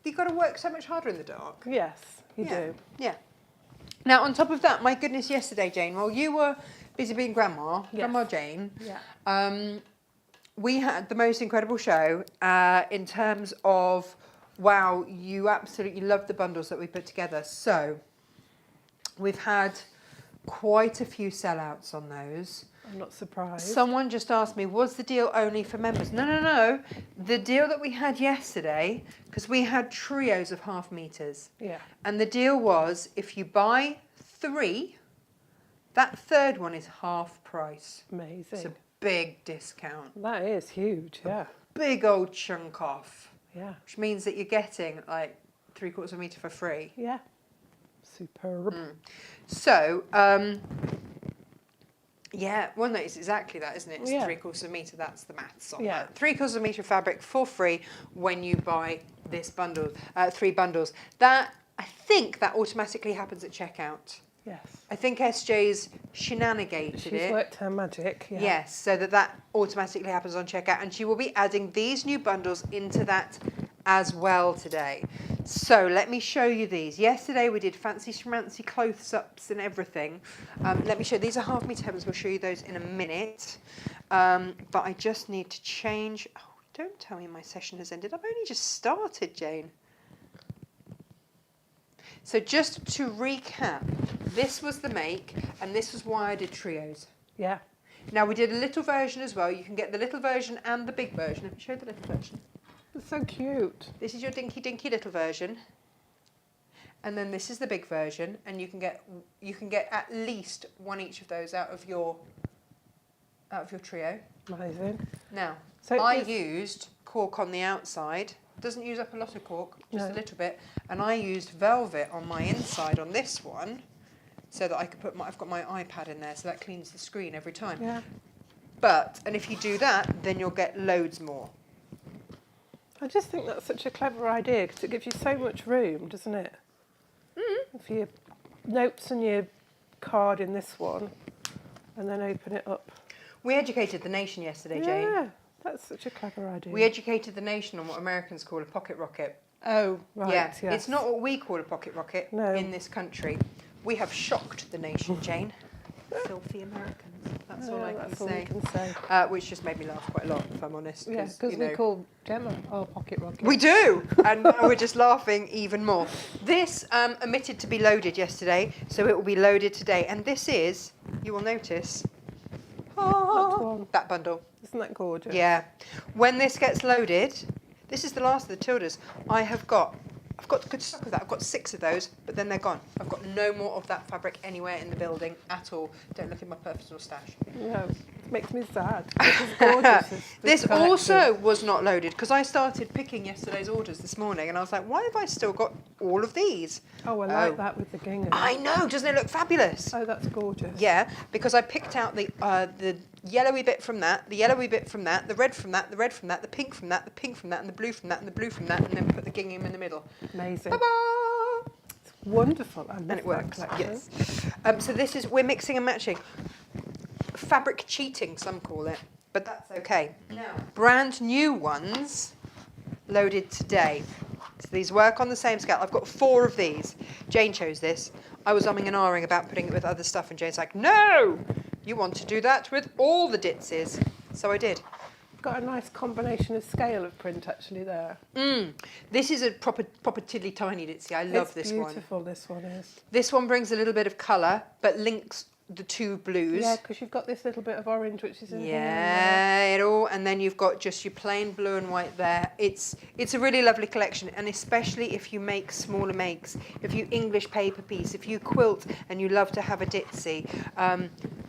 you've got to work so much harder in the dark. Yes, you do. Yeah. Now, on top of that, my goodness, yesterday, Jane, while you were busy being Grandma Jane, we had the most incredible show in terms of, wow, you absolutely loved the bundles that we put together. So we've had quite a few sellouts on those. I'm not surprised. Someone just asked me, was the deal only for members? No. The deal that we had yesterday, because we had trios of half meters. Yeah. And the deal was, if you buy 3, that third one is half price. Amazing. It's a big discount. That is huge, yeah. Big old chunk off. Yeah. Which means that you're getting like 3/4 metre for free. Yeah. Superb. So, yeah, well, no, it's exactly that, isn't it? It's 3/4 metre, that's the maths on that. 3/4 metre fabric for free when you buy this bundle, 3 bundles. That, I think that automatically happens at checkout. Yes. I think SJ's shenanigated it. She's worked her magic, yeah. Yes, so that automatically happens on checkout, and she will be adding these new bundles into that as well today. So let me show you these. Yesterday we did fancy schmancy close-ups and everything. Let me show you. These are half metre hems. We'll show you those in a minute. But I just need to change. Oh, don't tell me my session has ended. I've only just started, Jane. So just to recap, this was the make, and this was why I did trios. Yeah. Now we did a little version as well. You can get the little version and the big version. Let me show you the little version. It's so cute. This is your dinky little version, and then this is the big version, and you can get at least one each of those out of your trio. Amazing. Now, So I used cork on the outside. Doesn't use up a lot of cork, just a little bit, and I used velvet on my inside on this one, so that I could I've got my iPad in there, so that cleans the screen every time. Yeah. And if you do that, then you'll get loads more. I just think that's such a clever idea because it gives you so much room, doesn't it? For your notes and your card in this one, and then open it up. We educated the nation yesterday, Jane. Yeah, that's such a clever idea. We educated the nation on what Americans call a pocket rocket. Oh, right. Yeah, yes. it's not what we call a pocket rocket in this country. We have shocked the nation, Jane. Filthy Americans. That's all I can say. Which just made me laugh quite a lot, if I'm honest. Yeah, because we call Gemma our pocket rocket. We do, and now we're just laughing even more. This omitted to be loaded yesterday, so it will be loaded today. And this is, you will notice, that bundle. Isn't that gorgeous? Yeah. When this gets loaded, this is the last of the Tildas. I've got good stock of that. I've got 6 of those, but then they're gone. I've got no more of that fabric anywhere in the building at all. Don't look in my personal stash. No, it makes me sad. This is gorgeous. This also was not loaded because I started picking yesterday's orders this morning, and I was like, why have I still got all of these? Oh, I like that with the gingham. I know, doesn't it look fabulous? Oh, that's gorgeous. Yeah, because I picked out the yellowy bit from that, the yellowy bit from that, the red from that, the red from that, the pink from that, the pink from that, and the blue from that, and the blue from that, and then put the gingham in the middle. Amazing. Ta-da! It's wonderful. I love And it works. that Yes. So we're mixing and matching. Fabric cheating, some call it, but that's okay. Now, brand new ones loaded today. So these work on the same scale. I've got 4 of these. Jane chose this. I was umming and ahhing about putting it with other stuff, and Jane's like, no, you want to do that with all the ditses. So I did. Got a nice combination of scale of print actually there. This is a proper tiddly tiny ditzy. I love this one. It's beautiful, this one is. This one brings a little bit of colour, but links the 2 blues. Yeah, because you've got this little bit of orange which is in here. Yeah, it all, and then you've got just your plain blue and white there. It's a really lovely collection, and especially if you make smaller makes, if you English paper piece, if you quilt and you love to have a ditzy. I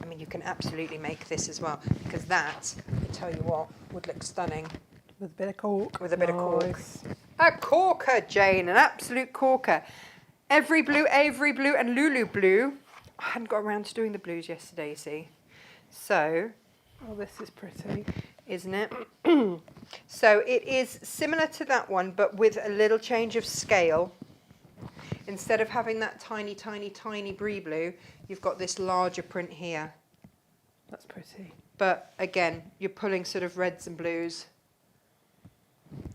mean, you can absolutely make this as well, because that, I tell you what, would look stunning. With a bit of cork. With a bit of cork. A corker, Jane, an absolute corker. Every blue, Avery blue, and Lulu blue. I hadn't got around to doing the blues yesterday, you see. So. Oh, this is pretty. Isn't it? So it is similar to that one, but with a little change of scale. Instead of having that tiny, tiny, tiny brie blue, you've got this larger print here. That's pretty. But again, you're pulling sort of reds and blues.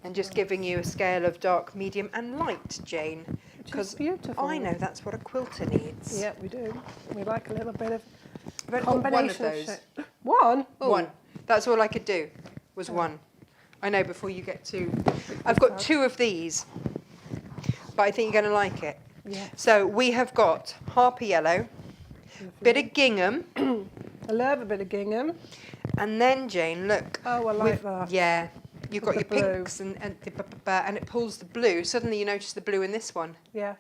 And just giving you a scale of dark, medium and light, Jane. Which is beautiful. I know that's what a quilter needs. Yeah, we do. We like a little bit of I've only got one of combination those. One? Ooh. One. That's all I could do, was one. I know, before you get to... I've got two of these, but I think you're going to like it. Yeah. So we have got Harper Yellow, bit of gingham. I love a bit of gingham. And then, Jane, look. Oh, I like that. Yeah. You've got With your the blue. pinks and it pulls the blue. Suddenly you notice the blue in this one. Yeah.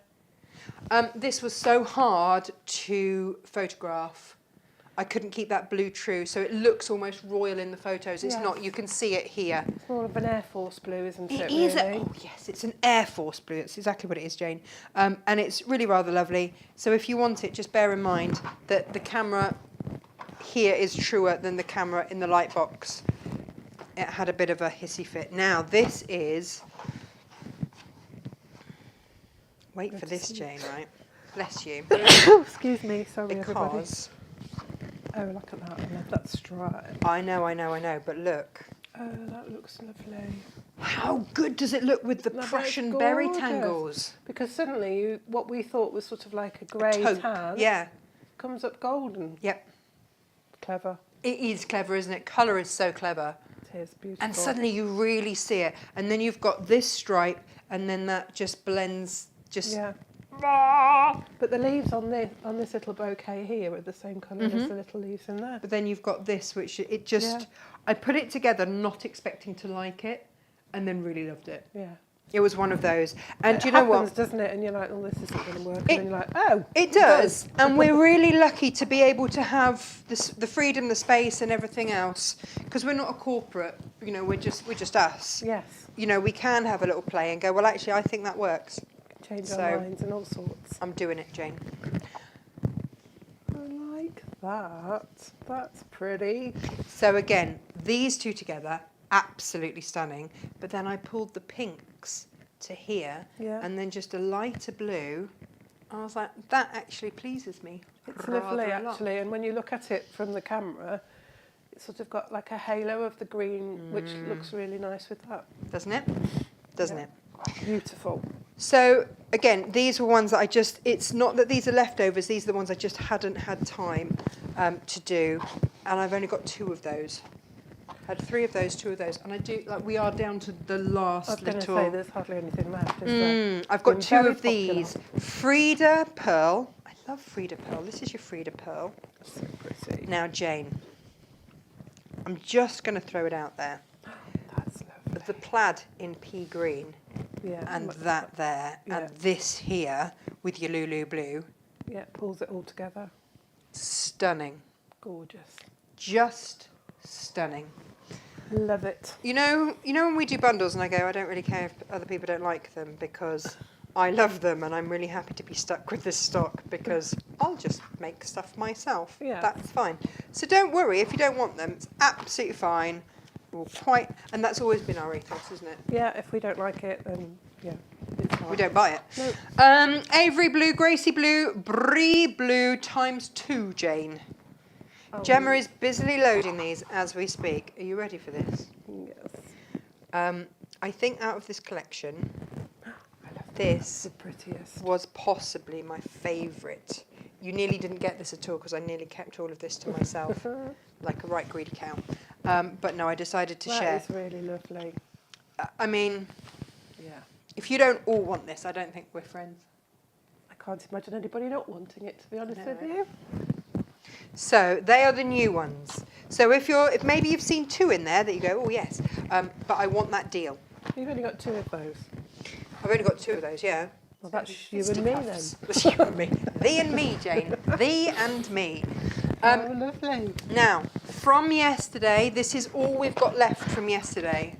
This was so hard to photograph. I couldn't keep that blue true, so it looks almost royal in the photos. It's Yeah. not. You can see it here. It's more of an Air Force blue, isn't it? It is. Really? Oh yes, it's an Air Force blue. It's exactly what it is, Jane. And it's really rather lovely. So if you want it, just bear in mind that the camera here is truer than the camera in the light box. It had a bit of a hissy fit. Now this is. Wait for this, Jane. Right. Bless you. Excuse me, sorry everybody. Because Oh, look at that. I love that stripe. I know. But look. Oh, that looks lovely. How good does it look with the No, but it's Prussian berry gorgeous. tangles? Because suddenly, what we thought was sort of like a grey Taupe. tan Yeah. comes up golden. Yep. Clever. It is clever, isn't it? Colour is so clever. It is beautiful. And suddenly you really see it. And then you've got this stripe, and then that just blends. Just. Yeah. But the leaves on this little bouquet here are the same colour as the little leaves in there. But then you've got this, which it just. Yeah. I put it together, not expecting to like it, and then really loved it. Yeah. It was one of those. And It do you know happens, what? doesn't it? And you're like, oh, this isn't going to work. And It- then you're like, oh. It does, and we're really lucky to be able to have this, the freedom, the space, and everything else, because we're not a corporate. You know, we're just us. Yes. You know, we can have a little play and go, well, actually, I think that works. Change So- our minds and all sorts. I'm doing it, Jane. I like that. That's pretty. So again, these two together, absolutely stunning. But then I pulled the pinks to here, Yeah. and then just a lighter blue. I was like, that actually pleases me. It's rather lovely, a lot. actually. And when you look at it from the camera, it's sort of got like a halo of the green, which looks really nice with that. Doesn't it? Doesn't Yeah. it? Beautiful. So again, these were ones that I just, it's not that these are leftovers, these are the ones I just hadn't had time to do. And I've only got two of those. Had three of those, two of those. And I do, like, we are down to the last I was going to little. say there's hardly anything left, is there? I've got Been two very of these. Frida Pearl. I love Frida Pearl. This is your Frida Pearl. So pretty. Now, Jane, I'm just going to throw it out there. That's lovely. The plaid in pea green Yeah. and much- that there Yeah. and this here with your Lulu blue. Yeah, pulls it all together. Stunning. Gorgeous. Just stunning. Love it. You know when we do bundles and I go, I don't really care if other people don't like them because I love them and I'm really happy to be stuck with this stock because I'll just make stuff myself. Yeah. That's fine. So don't worry if you don't want them. It's absolutely fine. And that's always been our ethos, isn't it? Yeah, if we don't like it, then yeah, it's fine. We don't buy it. No. Avery blue, Gracie blue, Brie blue ×2, Jane. Oh, Gemma is busily loading these as we speak. Are you ready for this? Yes. I think out of this collection, I love this the prettiest. was possibly my favourite. You nearly didn't get this at all because I nearly kept all of this to myself, like a right greedy cow. But no, I decided to share. That is really lovely. I mean, Yeah. if you don't all want this, I don't think we're friends. I can't imagine anybody not wanting it, to be honest No, with right? you. So they are the new ones. So if maybe you've seen two in there that you go, oh yes, but I want that deal. You've only got two of those. I've only got two of those, yeah. Well, that's you and me then. That's you and me. Thee and me, Jane. Thee and me. Oh, lovely. Now, from yesterday, this is all we've got left from yesterday.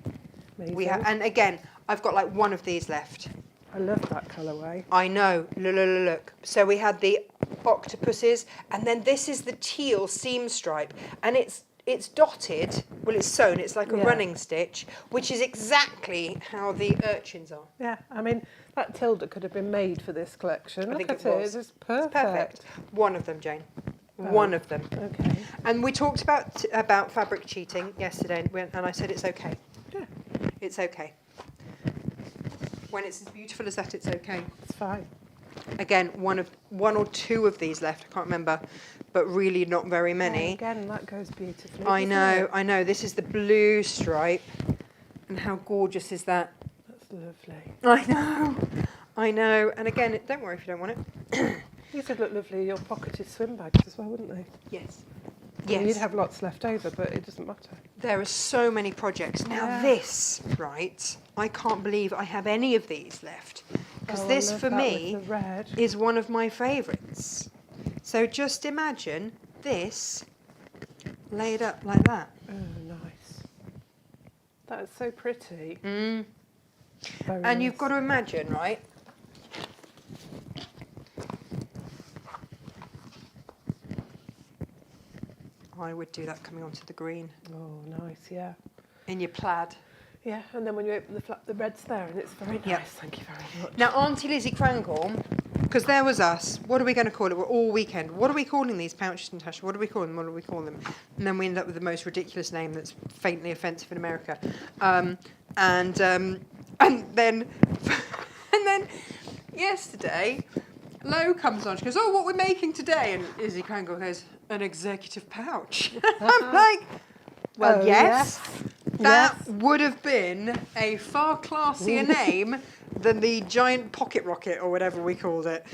Amazing. And again, I've got like one of these left. I love that colourway. I know. Look. So we had the octopuses, and then this is the teal seam stripe, and it's dotted. Well, it's sewn. It's like a Yeah. running stitch, which is exactly how the urchins are. Yeah, I mean, that Tilda could have been made for this collection. I Look think at it it. was. It's perfect. Perfect. One of them, Jane. Oh. One of them. Okay. And we talked about fabric cheating yesterday, and I said it's okay. Yeah. It's okay. when it's as beautiful as that, it's okay. It's fine. Again, one or two of these left, I can't remember, but really not very many. Oh, again, that goes beautifully. I know, It? I know. This is the blue stripe. And how gorgeous is that? That's lovely. I know. And again, don't worry if you don't want it. These would look lovely in your pocketed swim bags as well, wouldn't they? Yes. Yes. Yes. You'd have lots left over, but it doesn't matter. There are so many projects. Now Yeah. this, right, I can't believe I have any of these left. Because Oh, I this, love for that me, with the red. is one of my favourites. So just imagine this laid up like that. Oh, nice. That is so pretty. Mm. Very And you've nice. got to imagine, right? I would do that coming onto the green Oh, nice, yeah. in your plaid. Yeah, and then when you open the flap, the red's there, and it's very nice. Yep. Thank you very much. Now, Auntie Lizzie Krangle, because there was us, what are we going to call it? We're all weekend. What are we calling these pouches, Natasha? What do we call them? What do we call them? And then we end up with the most ridiculous name that's faintly offensive in America. And then and then yesterday, Lo comes on. She goes, "Oh, what we're making today?" And Lizzie Krangle goes, "An executive pouch." I'm like, "Well, Oh, yes. yes. That Yes. would have been a far classier name than the giant pocket rocket or whatever we called it."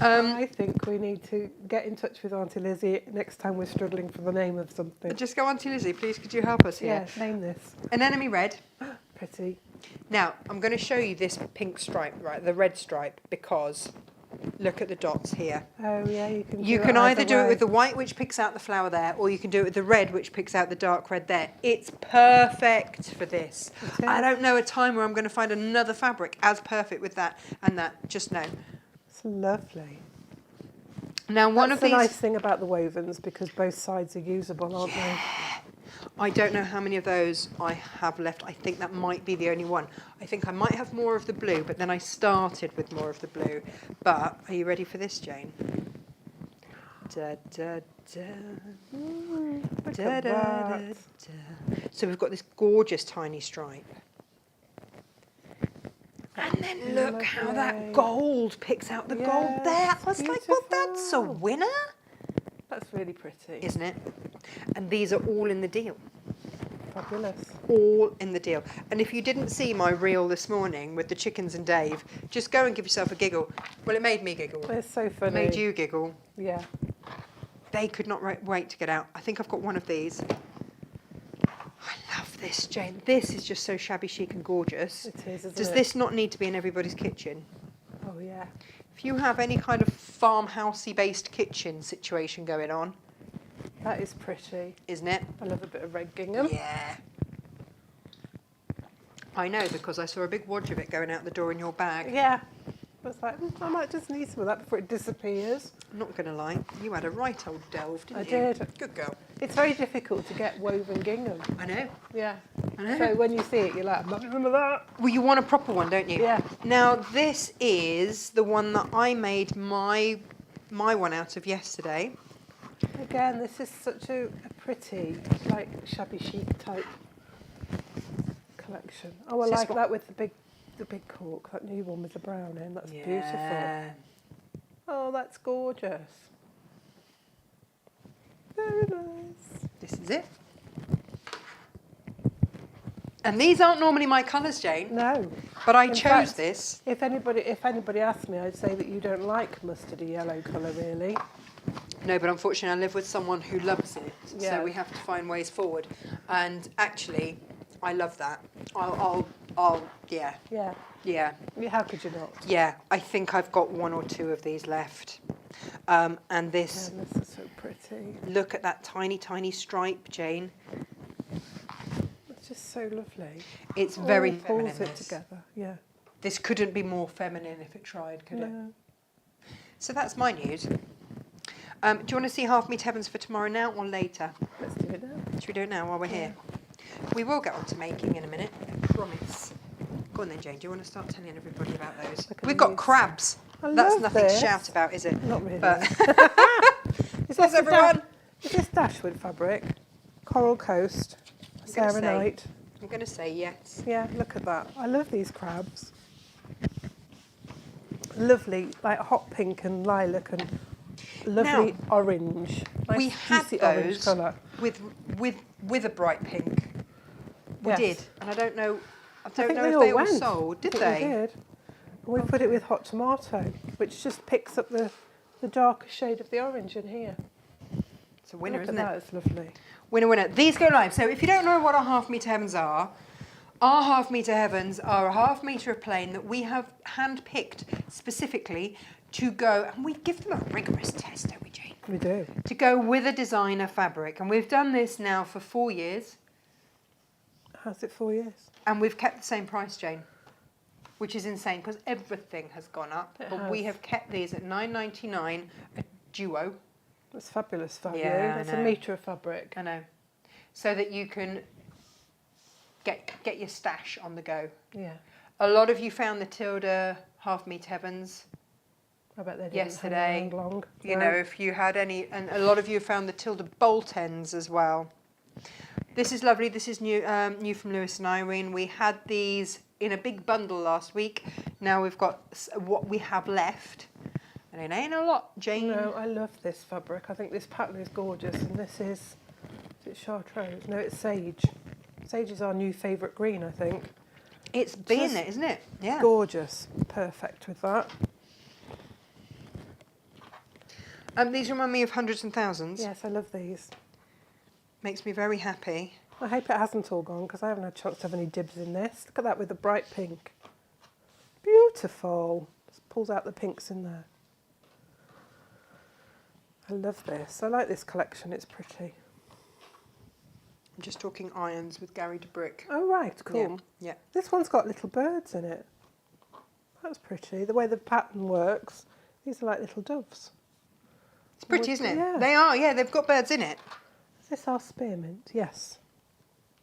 I think we need to get in touch with Auntie Lizzie next time we're struggling for the name of something. Just go, "Auntie Lizzie, please could you help us here?" Yeah, name this. Anemone red. Pretty. Now, I'm going to show you this pink stripe, right, the red stripe, because look at the dots here. Oh, yeah, you can You do can it either do it way. with the white, which picks out the flower there, or you can do it with the red, which picks out the dark red there. It's perfect for this. It I is. don't know a time where I'm going to find another fabric as perfect with that and that. Just know. It's lovely. Now, one That's of the these... nice thing about the wovens, because both sides are usable, aren't they? I don't know how many of those I have left. I think that might be the only one. I think I might have more of the blue, but then I started with more of the blue. But are you ready for this, Jane? Da, da, da. Look Da, at da, da, that. da. So we've got this gorgeous tiny stripe. And then look how that Lovely. gold picks out the gold Yes, there. I was like, well, that's a beautiful. winner, That's really pretty. isn't it? And these are all in the deal. Fabulous. All in the deal. And if you didn't see my reel this morning with the chickens and Dave, just go and give yourself a giggle. Well, it made me giggle. It's so It funny. made you giggle. Yeah. They could not wait to get out. I think I've got one of these. I love this, Jane. This is just so shabby chic and gorgeous. It is, isn't Does it? this not need to be in everybody's kitchen? Oh, yeah. If you have any kind of farmhousey based kitchen situation going on, That is pretty. isn't it? I love a bit of red gingham. Yeah. I know, because I saw a big wodge of it going out the door in your bag. Yeah. I was like, I might just need some of that before it disappears. I'm not going to lie, you had a right old delve, didn't I you? did. Good girl. It's very difficult to get woven gingham. I know. Yeah. I know. So when you see it, you're like, I'm not remember that. Well, you want a proper one, don't you? Yeah. Now, this is the one that I made my one out of yesterday. Again, this is such a pretty, like, shabby chic type collection. Oh, I Is this like what- that with the big cork, that new one with the brown in. That's beautiful. Oh, that's gorgeous. Very nice. This is it. And these aren't normally my colours, Jane, No. but I In chose fact, this. If anybody asked me, I'd say that you don't like mustardy yellow colour, really. No, but unfortunately I live with someone who loves it, Yeah. so we have to find ways forward. And actually, I love that. I'll yeah, Yeah. yeah, How could you not? yeah. I think I've got one or two of these left. And this, Yeah, this is so pretty. look at that tiny, tiny stripe, Jane. It's just so lovely. It's very All feminine. pulls it This. together. Yeah. This couldn't be more feminine if it tried, could it? No. So that's my news. Do you want to see Half Meat Heavens for tomorrow now or later? Let's do it now. Should we do it now while we're here? We will get on to making in a minute, I promise. Go on then, Jane. Do you want to start telling everybody about those? Look at We've got these. crabs. I That's love nothing to this. shout about, is it? Not really. But Is Says this a everyone. Is this Dashwood fabric? Coral Coast. I'm gonna say- Serenite. I'm going to say yes. Yeah, look at that. I love these crabs. lovely, like hot pink and lilac and lovely orange. Nice we had juicy orange those colour. with a bright pink. We Yes. did, and I don't know think if they they all all went. sold. Did I think they? did. And we put it with hot tomato, which just picks up the darker shade of the orange in here. It's a winner, Look isn't at it? that, it's lovely. Winner, winner. These go live. So if you don't know what our half metre heavens are, our half metre heavens are a half metre of plain that we have hand-picked specifically to go, and we give them a rigorous test, don't we, Jane? We do. To go with a designer fabric. And we've done this now for 4 years, How's it 4 years? and we've kept the same price, Jane, which is insane because everything has gone up. It But we has. have kept these at £9.99 a duo. That's fabulous value. Yeah, I That's a know. metre of fabric. I know. So that you can get your stash on the go. Yeah. A lot of you found the Tilda half metre heavens I bet they didn't yesterday. hang around long. You No. know, if you had any, and a lot of you found the Tilda bolt ends as well. This is lovely. This is new, new from Lewis and Irene. We had these in a big bundle last week. Now we've got what we have left, and it ain't a lot, Jane. No, I love this fabric. I think this pattern is gorgeous, and this is it chartreuse? No, it's sage. Sage is our new favourite green, I think. It's been Just it, isn't it? Yeah. Gorgeous. Perfect with that. These remind me of hundreds and thousands. Yes, I love these. Makes me very happy. I hope it hasn't all gone because I haven't had a chance to have any dibs in this. Look at that with the bright pink. Beautiful. Just pulls out the pinks in there. I love this. I like this collection. It's pretty. I'm just talking irons with Gary DeBrick. Oh, right. Cool. Yeah. This one's got little birds in it. That's pretty. The way the pattern works. These are like little doves. It's pretty, isn't it? Yeah. They are, yeah. They've got birds in it. Is this our spearmint? Yes.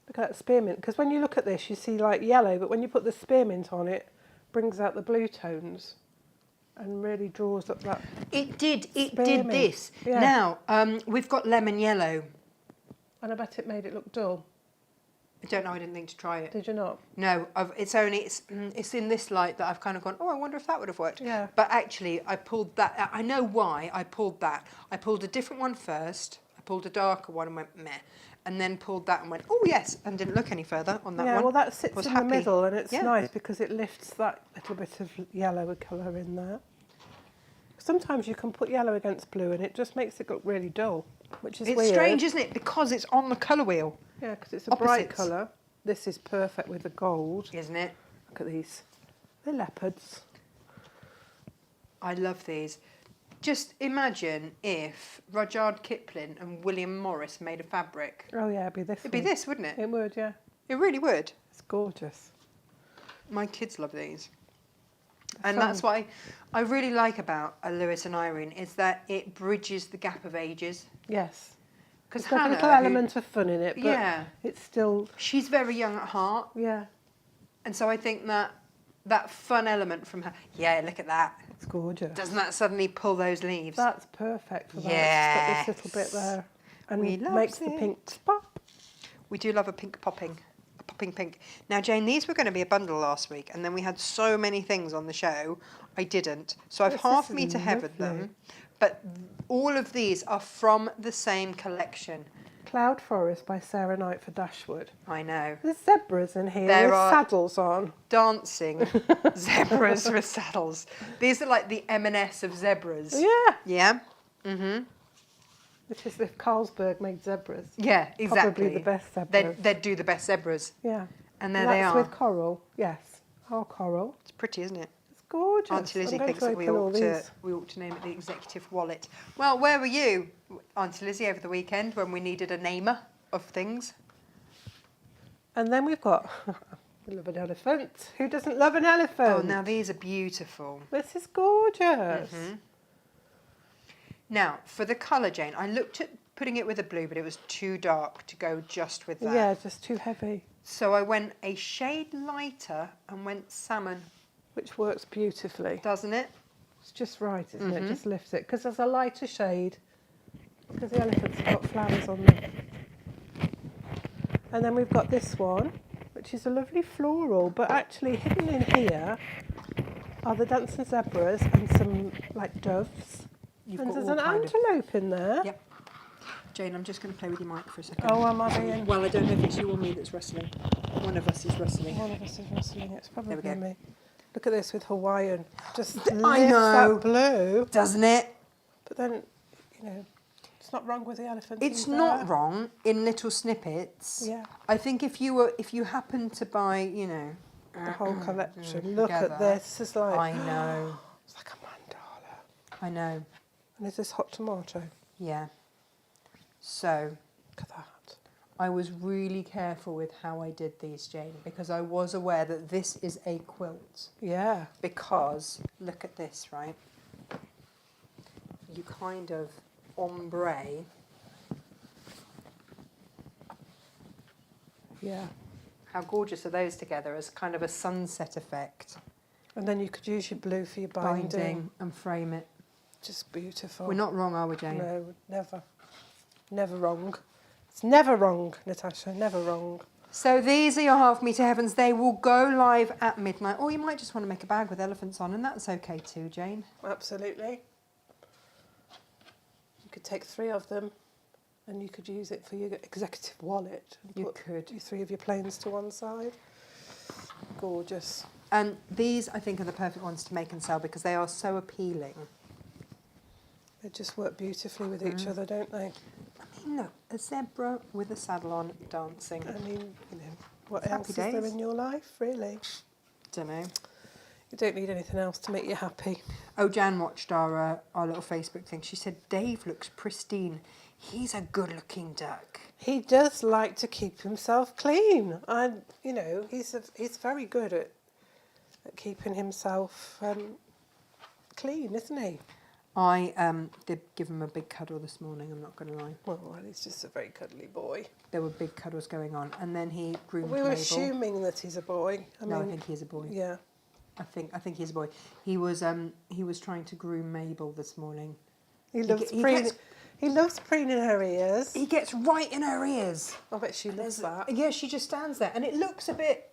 Look at that spearmint. Because when you look at this, you see like yellow, but when you put the spearmint on it, brings out the blue tones and really draws up that. It did Spearmint. this. Yeah. Now, we've got lemon yellow. And I bet it made it look dull. I don't know, I didn't think to try it. Did you not? No, it's in this light that I've kind of gone, oh, I wonder if that would have worked. Yeah. But actually, I pulled that, I know why I pulled that. I pulled a different one first, I pulled a darker one and went meh, and then pulled that and went, oh yes, and didn't look any further on that Yeah, one. well that sits Was in happy. the middle and it's Yeah. nice because it lifts that little bit of yellow colour in there. Sometimes you can put yellow against blue and it just makes it look really dull, which is It's weird. strange, isn't it? Because it's on the colour wheel, Yeah, because it's a bright Opposites. colour. This is perfect with the gold. isn't it? Look at these. They're leopards. I love these. Just imagine if Rudyard Kipling and William Morris made a fabric. Oh yeah, it'd be this It'd be one. this, wouldn't it? It would, yeah. It really would. It's gorgeous. My kids love these. And Fun. that's what I really like about a Lewis and Irene is that it bridges the gap of ages. Yes. Because It's got a Hannah, little element of fun in it, but yeah, it's still, she's very young at heart, yeah, and so I think that fun element from her. Yeah, look at that. it's gorgeous. Doesn't that suddenly pull those leaves? That's perfect for that. It's got this little bit Yes. there. And We loves makes the it. pinks pop. We do love a popping pink. Now, Jane, these were going to be a bundle last week, and then we had so many things on the show, I didn't. So I've This half is metre heavered lovely. them, but all of these are from the same collection. Cloud Forest by Sarah Knight for Dashwood. I know. There's zebras in here There with are- saddles on. Dancing zebras with saddles. These are like the M&S of zebras. Yeah. Yeah? Mm-hmm. Which is if Carlsberg made zebras. Yeah, exactly. Probably the best zebras. They'd do the best zebras. Yeah. And there That's they are. with coral. Yes. Our coral. It's pretty, isn't it? It's gorgeous. Auntie Lizzie I'm going thinks to that we open all ought to these. name it the executive wallet. Well, where were you, Auntie Lizzie, over the weekend when we needed a namer of things? And then we've got, we love an elephant. Who doesn't love an elephant? Oh, now these are beautiful. This is gorgeous. Mhm. Now, for the colour, Jane, I looked at putting it with a blue, but it was too dark to go just with that. Yeah, just too heavy, So I went a shade lighter and went salmon, which works beautifully. doesn't it? It's just right, isn't Mhm. it? Just lifts it. Because there's a lighter shade, because the elephants have got flowers on them. And then we've got this one, which is a lovely floral, but actually hidden in here are the dancing zebras and some like doves. You've And got there's all an kind of. antelope in there. Yep. Jane, I'm just going to play with your mic for a second. Oh, am I being? Well, I don't know if it's you or me that's rustling. One of us is rustling. One of us is rustling. It's There we probably go. me. Look at this with Hawaiian. Just I lifts know. that blue. Doesn't it? But then, you know, it's not wrong with the elephant. It's either. not wrong in little snippets. Yeah. I think if you happen to buy, you know, The whole collection. Look together, at this. It's like I know. it's like a mandala. I know. And is this hot tomato? Yeah. So Look at that. I was really careful with how I did these, Jane, because I was aware that this is a quilt. Yeah. Because look at this, right? You kind of ombre. Yeah. How gorgeous are those together as kind of a sunset effect? And then you could use your blue for your binding. And frame it. Just beautiful. We're not wrong, are we, Jane? No, never. Never wrong. It's never wrong, Natasha. Never wrong. So these are your half metre heavens. They will go live at midnight. Or you might just want to make a bag with elephants on, and that's okay too, Jane. Absolutely. You could take 3 of them and you could use it for your executive wallet. And You put could. your 3 of your planes to one side. Gorgeous. And these, I think, are the perfect ones to make and sell because they are so appealing. They just work beautifully with each other, don't they? I mean, look, a zebra with a saddle on dancing. I mean, you know, what Happy else is there days. in your life, really? Don't know. You don't need anything else to make you happy. Oh, Jan watched our little Facebook thing. She said, Dave looks pristine. He's a good-looking duck. He does like to keep himself clean. And, you know, he's very good at keeping himself clean, isn't he? I did give him a big cuddle this morning, I'm not going to lie. Well, he's just a very cuddly boy. There were big cuddles going on. And then he groomed We were Mabel. assuming that he's a boy. I think he's a boy. Yeah. I think he's a boy. He was trying to groom Mabel this morning. He loves he preening. gets- He loves preening her ears. He gets right in her ears. I bet she loves that. Yeah, she just stands there, and it looks a bit.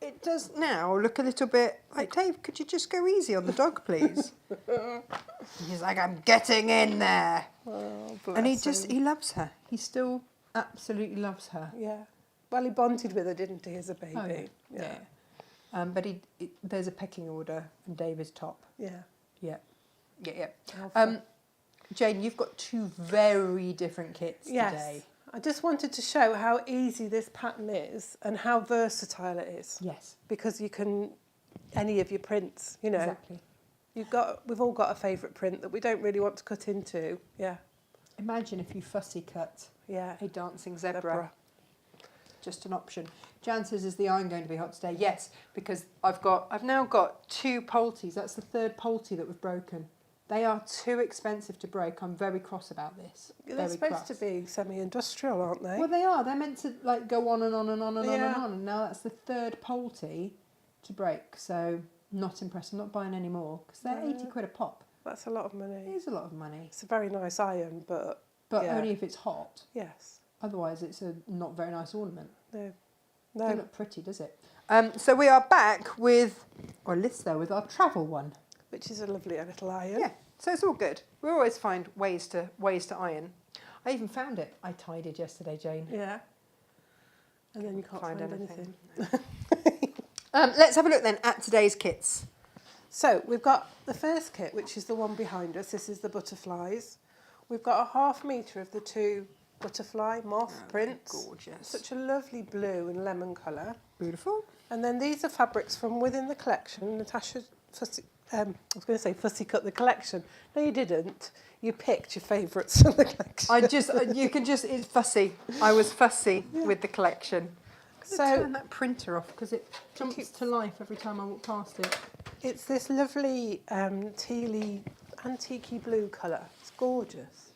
It does now look a little bit like, Dave, could you just go easy on the dog, please? He's like, I'm getting in there. Oh, And he bless him. he loves her. He still absolutely loves her. Yeah. Well, he bonded with her, didn't he, as a baby? Oh, yeah. But there's a pecking order, and Dave is top. Yeah. Yeah. Yeah. Alpha. Jane, you've got 2 very different kits Yes. today. I just wanted to show how easy this pattern is and how versatile it is. Yes. Because you can, any of your prints, you know. Exactly. We've all got a favourite print that we don't really want to cut into. Yeah. Imagine if you fussy cut Yeah. a dancing zebra. Just an option. Jan says, is the iron going to be hot today? Yes, because I've now got 2 poultices. That's the 3rd poultice that we've broken. They are too expensive to break. I'm very cross about this. They're Very supposed cross. to be semi-industrial, aren't they? Well, they are. They're meant to like go on and on and on and on and Yeah. on. And now that's the 3rd poultice to break. So not impressed. I'm not buying any more because they're 80 quid a pop. That's a lot of It money. is a lot of money. It's a very nice iron, but yeah. Only if it's hot. Yes. Otherwise, it's a not very nice ornament. No. Doesn't look pretty, does it? So we are back with our travel one. Which is a lovely little iron. Yeah, so it's all good. We always find ways to iron. I even found it. I tidied yesterday, Jane. Yeah. And then you can't find anything. Let's have a look then at today's kits. So we've got the first kit, which is the one behind us. This is the butterflies. We've got a ½ metre of the 2 butterfly moth prints. Gorgeous. Such a lovely blue and lemon colour. Beautiful. And then these are fabrics from within the collection. Natasha I was going to say fussy cut the collection. No, you didn't. You picked your favourites from the collection. It's fussy. I was fussy with the collection. So Turn that printer off because it jumps to life every time I walk past it. it's this lovely tealy, antique-y blue colour. It's gorgeous.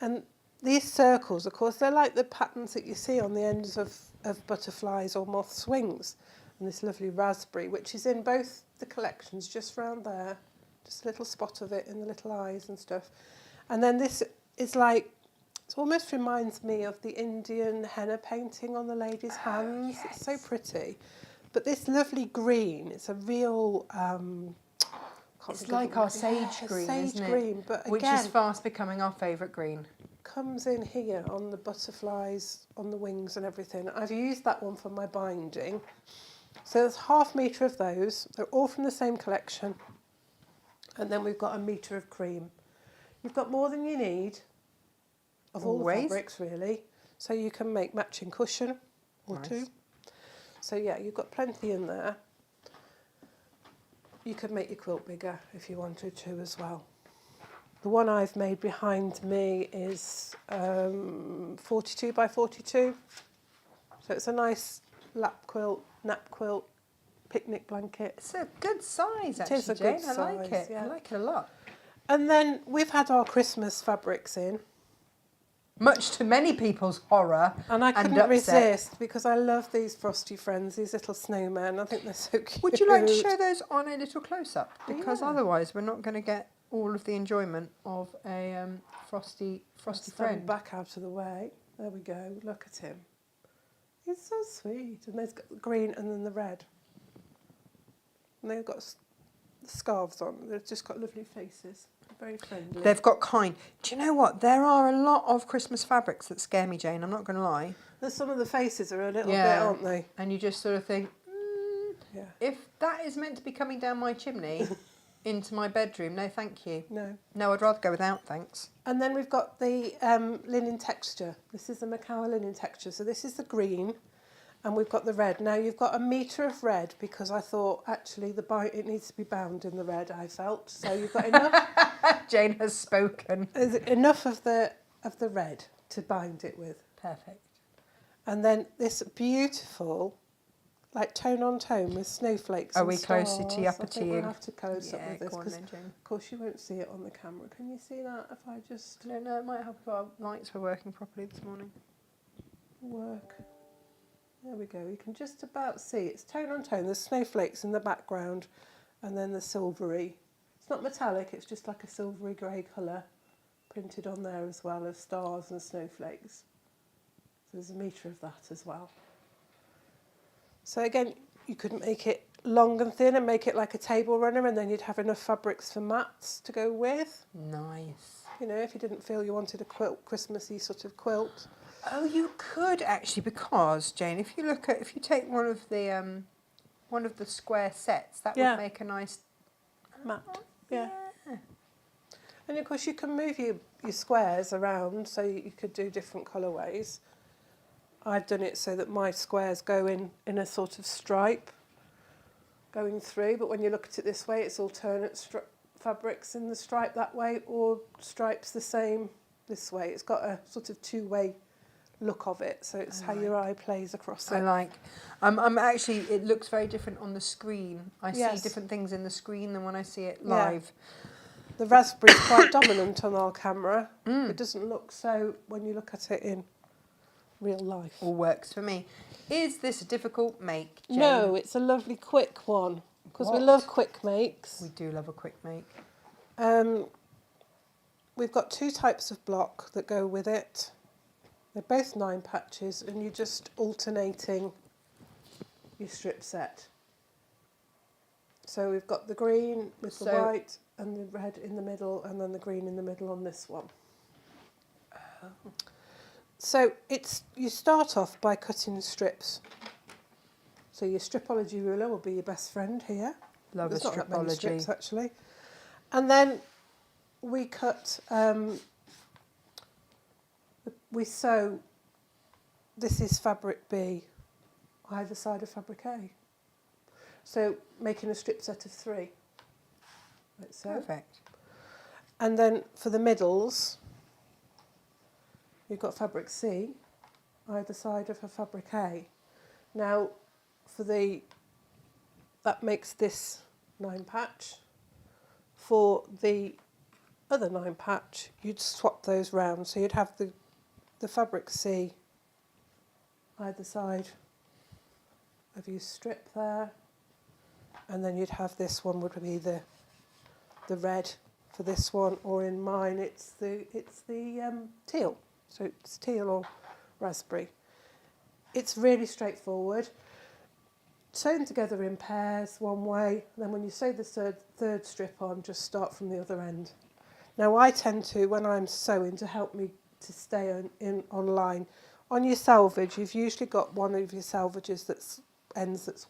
And these circles, of course, they're like the patterns that you see on the ends of butterflies or moths' wings. And this lovely raspberry, which is in both the collections, just round there. Just a little spot of it in the little eyes and stuff. And then this is like, it almost reminds me of the Indian henna painting on the lady's hands. Yes. It's so pretty. But this lovely green, it's a real... It's like our sage green, sage isn't it? green, but which again, is fast becoming our favourite green. comes in here on the butterflies, on the wings and everything. I've used that one for my binding. So there's 1/2 metre of those. They're all from the same collection. And then we've got 1 metre of cream. You've got more than you need of all the fabrics, really. So you can make matching cushion or two. So yeah, you've got plenty in there. You could make your quilt bigger if you wanted to as well. The one I've made behind me is 42 by 42. So it's a nice lap quilt, nap quilt, picnic blanket. It's a good size, actually, It is a Jane. good I like size, it. yeah. I like it a lot. And then we've had our Christmas fabrics in. Much to many people's horror And I couldn't upset. resist because I love these frosty friends, these little snowmen. I think they're so cute. Would you like to show those on a little close-up? Because Yeah. otherwise we're not going to get all of the enjoyment of a frosty Stand friend. back out of the way. There we go. Look at him. He's so sweet. And they've got the green and then the red. And they've got scarves on. They've just got lovely faces. Very friendly. They've got kind. Do you know what? There are a lot of Christmas fabrics that scare me, Jane. I'm not going to lie. There's some of the faces are a little bit, Yeah. aren't they? And you just sort of think, Yeah. if that is meant to be coming down my chimney into my bedroom, no thank you. No. No, I'd rather go without, thanks. And then we've got the linen texture. This is the Macawa linen texture. So this is the green, and we've got the red. Now you've got 1 metre of red because I thought actually it needs to be bound in the red. I felt so you've got enough. Jane has spoken. There's enough of the red to bind it with. Perfect. And then this beautiful, like tone on tone with snowflakes. Are and we closer to stars. upper I think to we'll you? have to close up Yeah, with this go on because, then, Jane. of course, you won't see it on the camera. Can you see that? If I just I don't know, it might help if our lights were working properly this morning. work. There we go. You can just about see it's tone on tone. There's snowflakes in the background, and then the silvery. It's not metallic. It's just like a silvery grey colour, printed on there as well as stars and snowflakes. So there's 1 metre of that as well. So again, you could make it long and thin and make it like a table runner, and then you'd have enough fabrics for mats to go with. Nice. You know, if you didn't feel you wanted a quilt, Christmassy sort of quilt. Oh, you could actually, because Jane, if you take one of the square sets, that Yeah. would make a nice Mat. Yeah. And of course you can move your squares around so you could do different colourways. I've done it so that my squares go in a sort of stripe going through, but when you look at it this way, it's alternate fabrics in the stripe that way or stripes the same this way. It's got a sort of two-way look of it, so it's how your eye plays across it. I like. I'm actually. It looks very different on the screen. I Yes. see different things in the screen than when I see it Yeah. live. The raspberry's quite dominant on our camera. It doesn't look so when you look at it in real life. All works for me. Is this a difficult make, Jane? No, it's a lovely quick one because we What? love quick makes. We do love a quick make. We've got 2 types of block that go with it. They're both 9 patches, and you're just alternating your strip set. So we've got the green with the So- white and the red in the middle, and then the green in the middle on this one. So you start off by cutting strips. So your stripology ruler will be your best friend here. Love There's a not that many stripology. strips actually. And then we cut, we sew, this is fabric B, either side of fabric A. So making a strip set of 3. Like so. Perfect. And then for the middles, you've got fabric C, either side of a fabric A. Now, that makes this 9 patch. For the other 9 patch, you'd swap those round. So you'd have the fabric C either side of your strip there, and then you'd have this one would be the red for this one, or in mine it's the teal. So it's teal or raspberry. It's really straightforward. sew them together in pairs one way, and then when you sew the third strip on, just start from the other end. Now I tend to, when I'm sewing, to help me to stay on line. On your selvage, you've usually got one of your selvages that's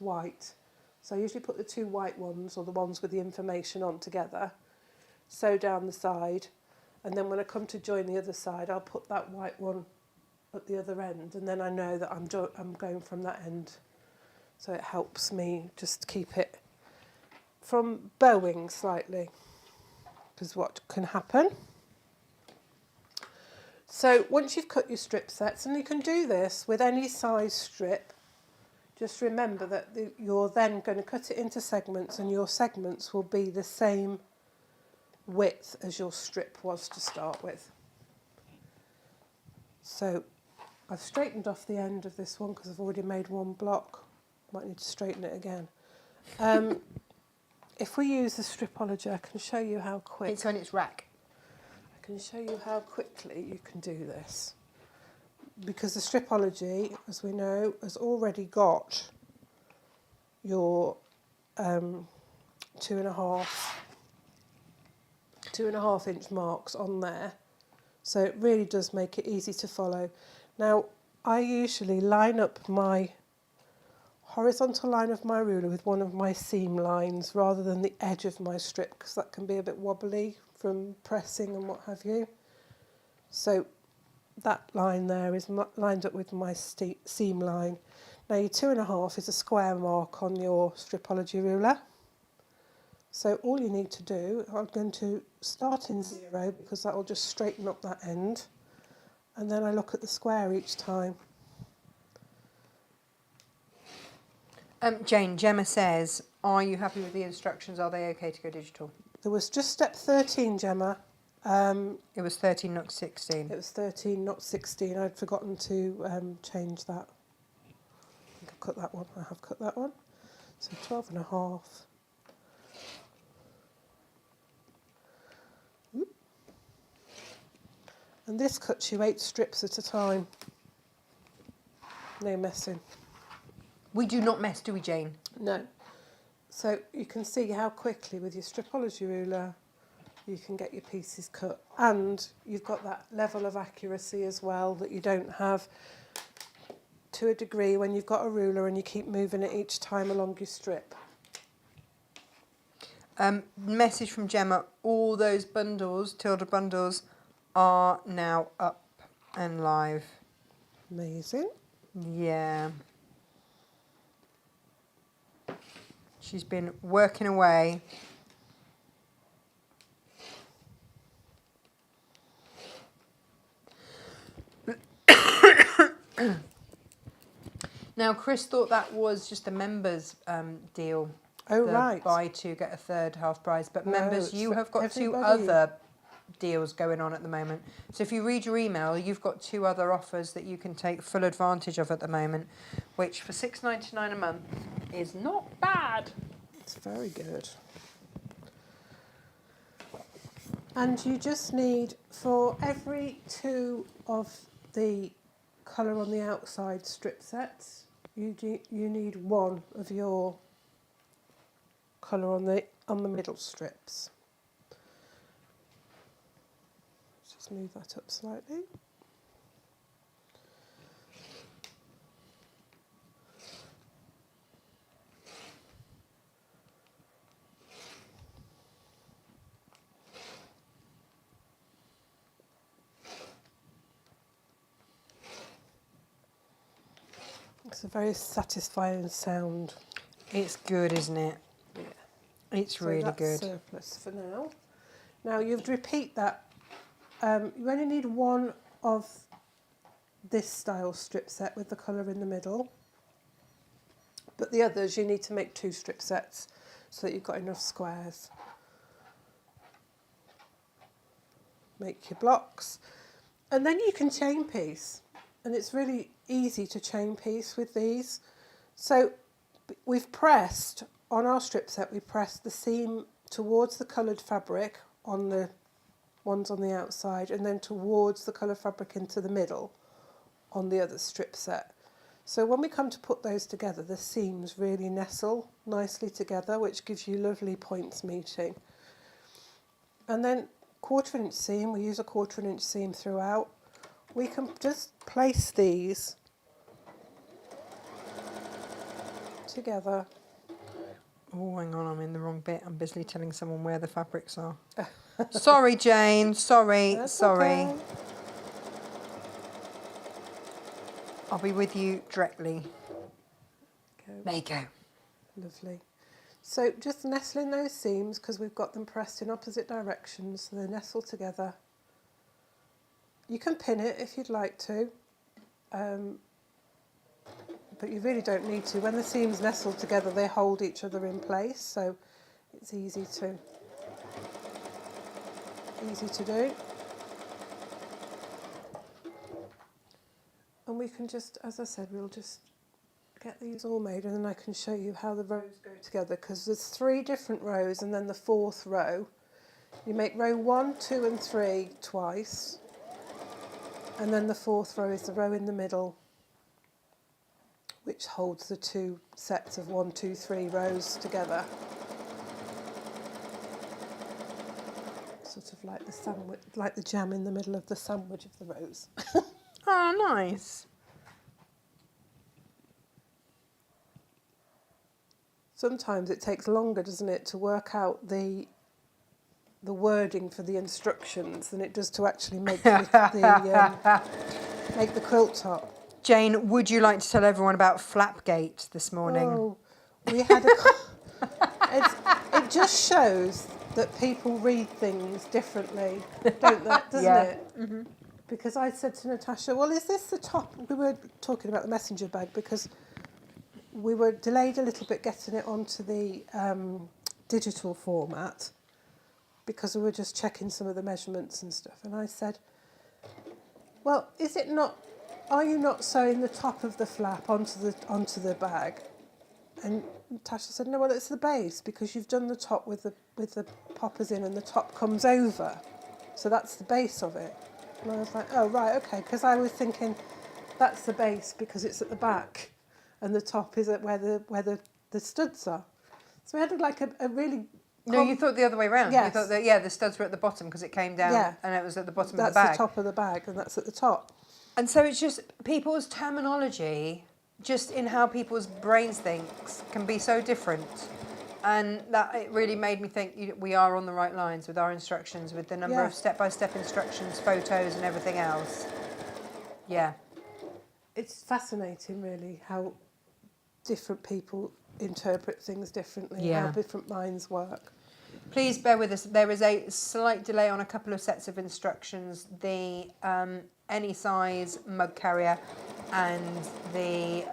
white. So I usually put the two white ones, or the ones with the information on, together, sew down the side, and then when I come to join the other side, I'll put that white one at the other end, and then I know that I'm going from that end. So it helps me just keep it from bowing slightly, because what can happen. So once you've cut your strip sets, and you can do this with any size strip, just remember that you're then going to cut it into segments, and your segments will be the same width as your strip was to start with. So I've straightened off the end of this one because I've already made one block. Might need to straighten it again. If we use the stripology, I can show you how quick. It's on its rack. I can show you how quickly you can do this. Because the stripology, as we know, has already got your 2.5 inch marks on there. So it really does make it easy to follow. Now, I usually line up my horizontal line of my ruler with one of my seam lines rather than the edge of my strip, because that can be a bit wobbly from pressing and what have you. So that line there is lined up with my seam line. Now your 2.5 is a square mark on your stripology ruler. So all you need to do, I'm going to start in 0 because that will just straighten up that end, and then I look at the square each time. Jane, Gemma says, are you happy with the instructions? Are they okay to go digital? There was just step 13, Gemma. It was 13, not 16. It was 13, not 16. I'd forgotten to change that. I think I've cut that one. I have cut that one. So 12.5. And this cuts you 8 strips at a time. No messing. We do not mess, do we, Jane? No. So you can see how quickly with your stripology ruler you can get your pieces cut. And you've got that level of accuracy as well that you don't have to a degree when you've got a ruler and you keep moving it each time along your strip. Message from Gemma, all those bundles, Tilda bundles, are now up and live. Amazing. Yeah. She's been working away. Now, Chris thought that was just a members deal. Oh, the right. Buy two, get a third half price. But No, members, it's you for have got two everybody. other deals going on at the moment. So if you read your email, you've got 2 other offers that you can take full advantage of at the moment, which for $6.99 a month is not bad. It's very good. And you just need, for every 2 of the colour on the outside strip sets, you need 1 of your colour on the middle strips. Just move that up slightly. It's a very satisfying sound. It's good, isn't it? Yeah. It's So really that's good. surplus for now. Now you'd repeat that. You only need 1 of this style strip set with the colour in the middle. But the others you need to make 2 strip sets so that you've got enough squares. Make your blocks. And then you can chain piece. And it's really easy to chain piece with these. So we've pressed, on our strip set, we pressed the seam towards the coloured fabric on the ones on the outside, and then towards the colour fabric into the middle on the other strip set. So when we come to put those together, the seams really nestle nicely together, which gives you lovely points meeting. And then 1/4 inch seam, we use a 1/4 inch seam throughout. We can just place these together. Oh, hang on, I'm in the wrong bit. I'm busily telling someone where the fabrics are. Sorry, Jane. Sorry, That's sorry. okay. I'll be with you directly. Go. There you go. Lovely. So just nestling those seams because we've got them pressed in opposite directions, so they nestle together. You can pin it if you'd like to, but you really don't need to. When the seams nestle together, they hold each other in place, so it's easy to do. And we can just, as I said, we'll just get these all made, and then I can show you how the rows go together, because there's 3 different rows and then the 4th row. You make row 1, 2 and 3 twice, and then the 4th row is the row in the middle, which holds the 2 sets of 1, 2, 3 rows together. Sort of like the sandwich, like the jam in the middle of the sandwich of the rows. Oh, nice. Sometimes it takes longer, doesn't it, to work out the wording for the instructions than it does to actually make make the quilt top. Jane, would you like to tell everyone about Flapgate this morning? Oh, we had it just shows that people read things differently, don't they? Doesn't it? Mm-hmm. Because I said to Natasha, well, is this the top? We were talking about the messenger bag because we were delayed a little bit getting it onto the digital format because we were just checking some of the measurements and stuff. And I said, well, is it not, are you not sewing the top of the flap onto the bag? And Natasha said, no, well, it's the base because you've done the top with the poppers in and the top comes over. So that's the base of it. And I was like, oh, right, okay, because I was thinking that's the base because it's at the back and the top is at where the studs are. So we had like a really... No, you thought the other way around. Yes. You thought that, the studs were at the bottom because it came down and it was at the bottom of the bag. That's the top of the bag and that's at the top. And so it's just people's terminology, just in how people's brains think, can be so different. And that it really made me think we are on the right lines with our instructions, with the number of step-by-step instructions, photos and everything else. Yeah. It's fascinating, really, how different people interpret things differently, how different minds work. Please bear with us. There is a slight delay on a couple of sets of instructions. The any size mug carrier and the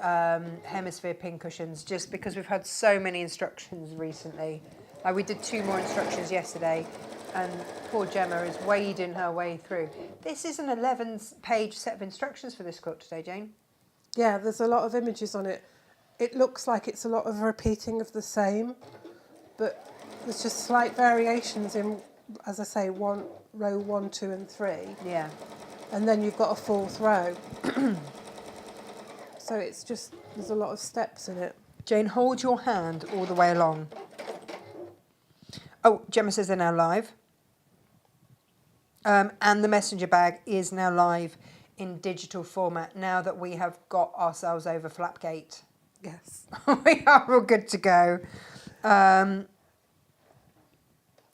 hemisphere pin cushions, just because we've had so many instructions recently. We did 2 more instructions yesterday and poor Gemma is wading her way through. This is an 11-page set of instructions for this quilt today, Jane. Yeah, there's a lot of images on it. It looks like it's a lot of repeating of the same, but there's just slight variations in, as I say, row 1, 2 and 3. Yeah. And then you've got a 4th row. So it's just, there's a lot of steps in it. Jane, hold your hand all the way along. Oh, Gemma says they're now live. And the messenger bag is now live in digital format now that we have got ourselves over Flapgate. Yes. We are all good to go.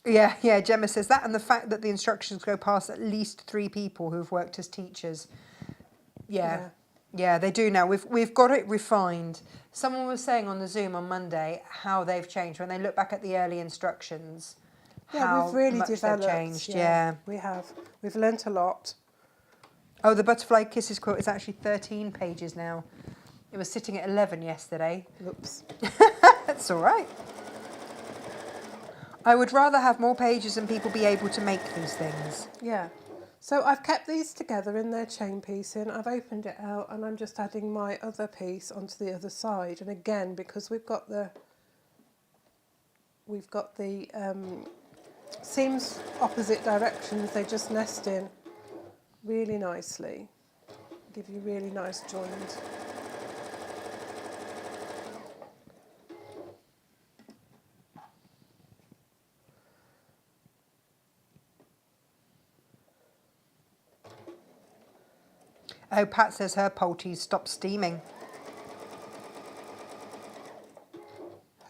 Yeah, Gemma says that, and the fact that the instructions go past at least 3 people who've worked as teachers. Yeah, they do now. We've got it refined. Someone was saying on the Zoom on Monday how they've changed when they look back at the early instructions. Yeah, we've really much developed. They've changed. Yeah, we have. We've learnt a lot. Oh, the Butterfly Kisses quilt is actually 13 pages now. It was sitting at 11 yesterday. Oops. That's all right. I would rather have more pages and people be able to make these things. Yeah. So I've kept these together in their chain piecing. I've opened it out and I'm just adding my other piece onto the other side. And again, because we've got the seams opposite directions, they just nest in really nicely. Give you really nice joins. Oh, Pat says her poultice stopped steaming.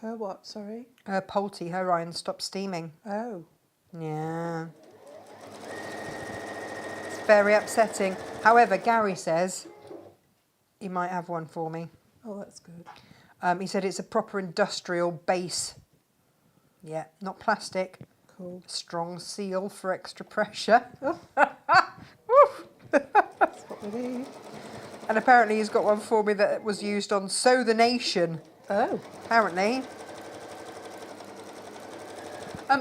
Her what, sorry? Her poultice, her iron stopped steaming. Oh. Yeah. It's very upsetting. However, Gary says he might have one for me. Oh, that's good. He said it's a proper industrial base. Yeah, not plastic. Cool. Strong seal for extra pressure. That's what we need. And apparently he's got one for me that was used on Sew the Nation. Oh. Apparently.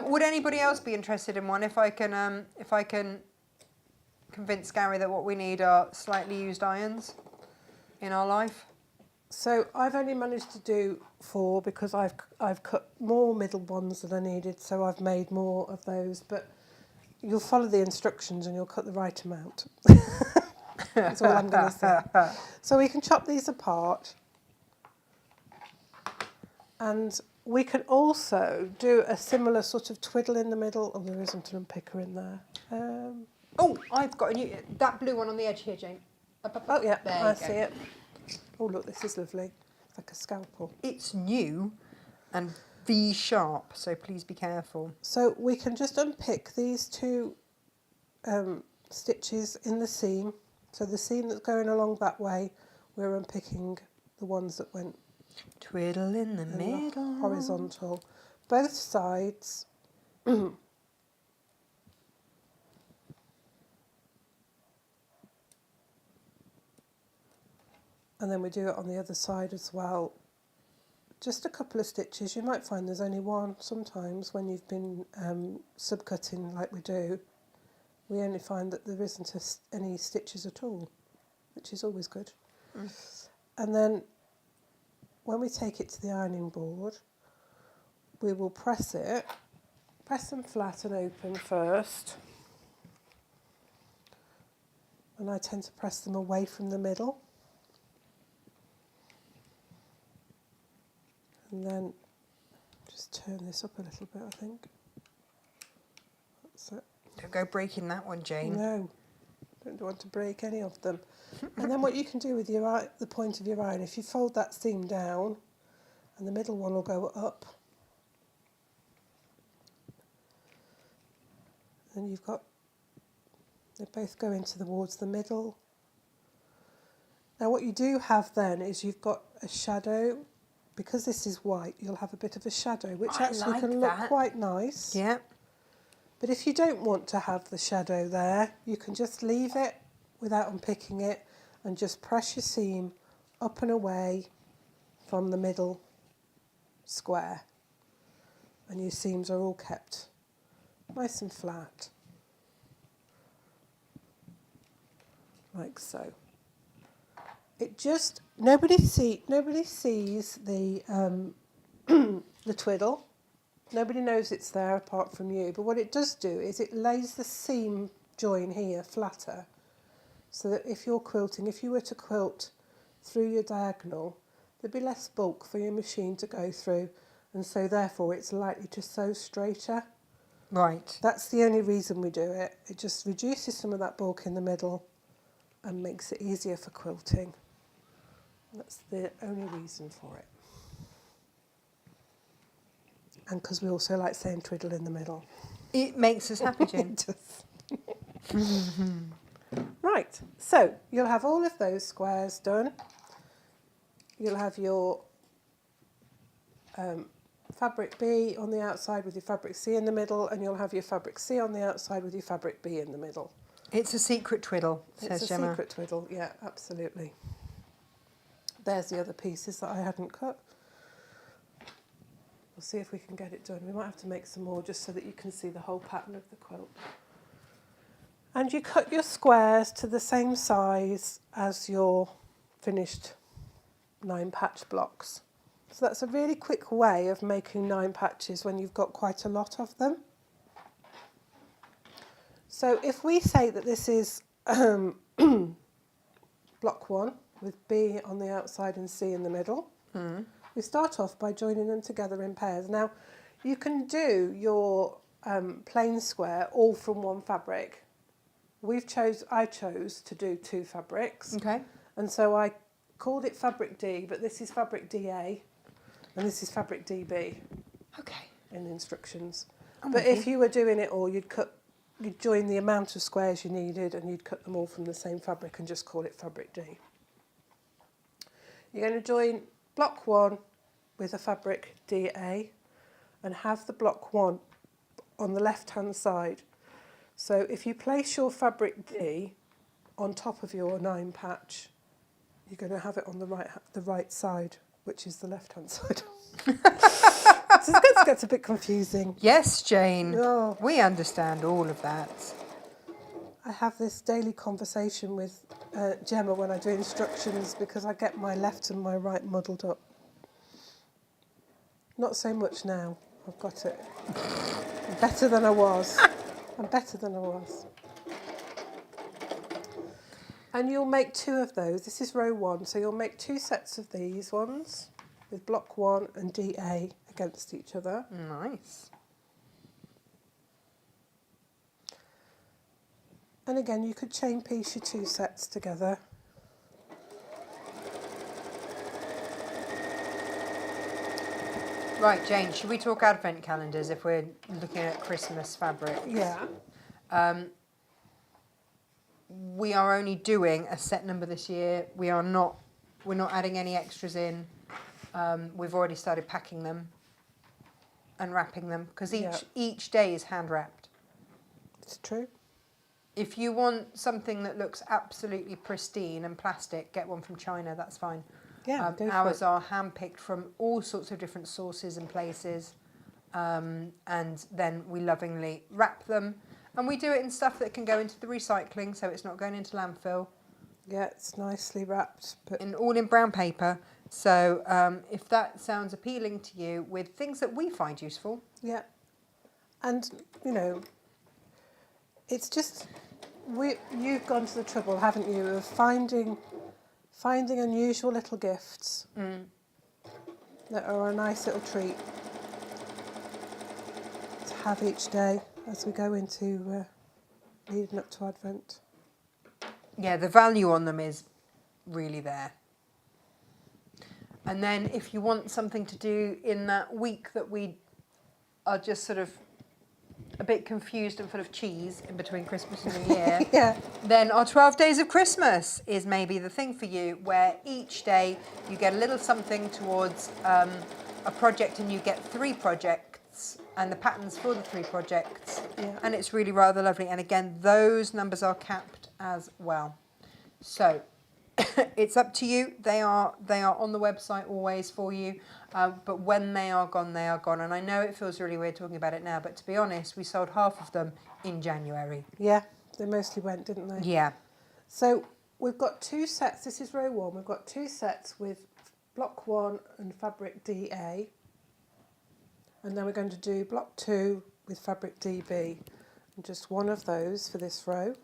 Would anybody else be interested in one if I can convince Gary that what we need are slightly used irons in our life? So I've only managed to do 4 because I've cut more middle ones than I needed, so I've made more of those. But you'll follow the instructions and you'll cut the right amount. That's all I'm going to say. So we can chop these apart, and we can also do a similar sort of twiddle in the middle. Oh, there isn't an unpicker in there. Oh, I've got a new, that blue one on the edge here, Jane. Oh yeah, There I you see go. it. Oh look, this is lovely. It's like a scalpel. It's new and V-sharp, so please be careful. So we can just unpick these 2 stitches in the seam. So the seam that's going along that way, we're unpicking the ones that went Twiddle in the middle. horizontal. Both sides. And then we do it on the other side as well. Just a couple of stitches. You might find there's only one sometimes when you've been subcutting like we do. We only find that there isn't any stitches at all, which is always good. And then when we take it to the ironing board, we will press them flat and open first. And I tend to press them away from the middle. And then just turn this up a little bit, I think. That's it. Don't go breaking that one, Jane. No, don't want to break any of them. And then what you can do with the point of your iron, if you fold that seam down, and the middle one will go up, and you've got, they both go into towards the middle. Now what you do have then is you've got a shadow. Because this is white, you'll have a bit of a shadow, which actually can look quite nice. Yeah. But if you don't want to have the shadow there, you can just leave it without unpicking it and just press your seam up and away from the middle square. And your seams are all kept nice and flat, like so. It just, nobody sees the the twiddle. Nobody knows it's there apart from you. But what it does do is it lays the seam join here flatter, so that if you're quilting, if you were to quilt through your diagonal, there'd be less bulk for your machine to go through, and so therefore it's likely to sew straighter. Right. That's the only reason we do it. It just reduces some of that bulk in the middle and makes it easier for quilting. That's the only reason for it. And because we also like saying twiddle in the middle. It makes us happy, Jane. It does. Right, so you'll have all of those squares done. You'll have your fabric B on the outside with your fabric C in the middle, and you'll have your fabric C on the outside with your fabric B in the middle. It's a secret twiddle, says Gemma. It's a secret twiddle, yeah, absolutely. There's the other pieces that I hadn't cut. We'll see if we can get it done. We might have to make some more just so that you can see the whole pattern of the quilt. And you cut your squares to the same size as your finished 9 patch blocks. So that's a really quick way of making 9 patches when you've got quite a lot of them. So if we say that this is block 1 with B on the outside and C in the middle, we start off by joining them together in pairs. Now you can do your plain square all from one fabric, I chose to do 2 fabrics. Okay. And so I called it fabric D, but this is fabric DA and this is fabric DB Okay. in the instructions. I'm But with if you were doing it all, you'd join the amount of squares you needed and you'd cut them all from the same fabric and just call it fabric D. You're going to join block 1 with a fabric DA and have the block 1 on the left hand side. So if you place your fabric D on top of your 9 patch, you're going to have it on the right side, which is the left hand side. So this gets a bit confusing. Yes, Jane. Oh. We understand all of that. I have this daily conversation with Gemma when I do instructions because I get my left and my right muddled up. Not so much now. I've got it. I'm better than I was. I'm better than I was. And you'll make 2 of those. This is row 1. So you'll make 2 sets of these ones with block 1 and DA against each other. Nice. And again, you could chain piece your 2 sets together. Right, Jane, should we talk advent calendars if we're looking at Christmas fabric? Yeah. We are only doing a set number this year. We're not adding any extras in. We've already started packing them and wrapping them because each day is hand wrapped. It's true. If you want something that looks absolutely pristine and plastic, get one from China, that's fine. Yeah, go for ours it. are hand-picked from all sorts of different sources and places, and then we lovingly wrap them. And we do it in stuff that can go into the recycling, so it's not going into landfill. Yeah, it's nicely wrapped. But All in brown paper. So if that sounds appealing to you, with things that we find useful. yeah. And, you know, it's just, you've gone to the trouble, haven't you, of finding unusual little gifts that are a nice little treat to have each day as we go into leading up to Advent. Yeah, the value on them is really there. And then if you want something to do in that week that we are just sort of a bit confused and full of cheese in between Christmas and New Year, Yeah. then our 12 Days of Christmas is maybe the thing for you, where each day you get a little something towards a project, and you get 3 projects and the patterns for the 3 projects. Yeah. And it's really rather lovely. And again, those numbers are capped as well. So it's up to you. They are on the website always for you. But when they are gone, they are gone. And I know it feels really weird talking about it now, but to be honest, we sold half of them in January. Yeah, they mostly went, didn't they? Yeah. So we've got 2 sets. This is row 1. We've got 2 sets with block 1 and fabric DA. And then we're going to do block 2 with fabric DB. And just one of those for this row.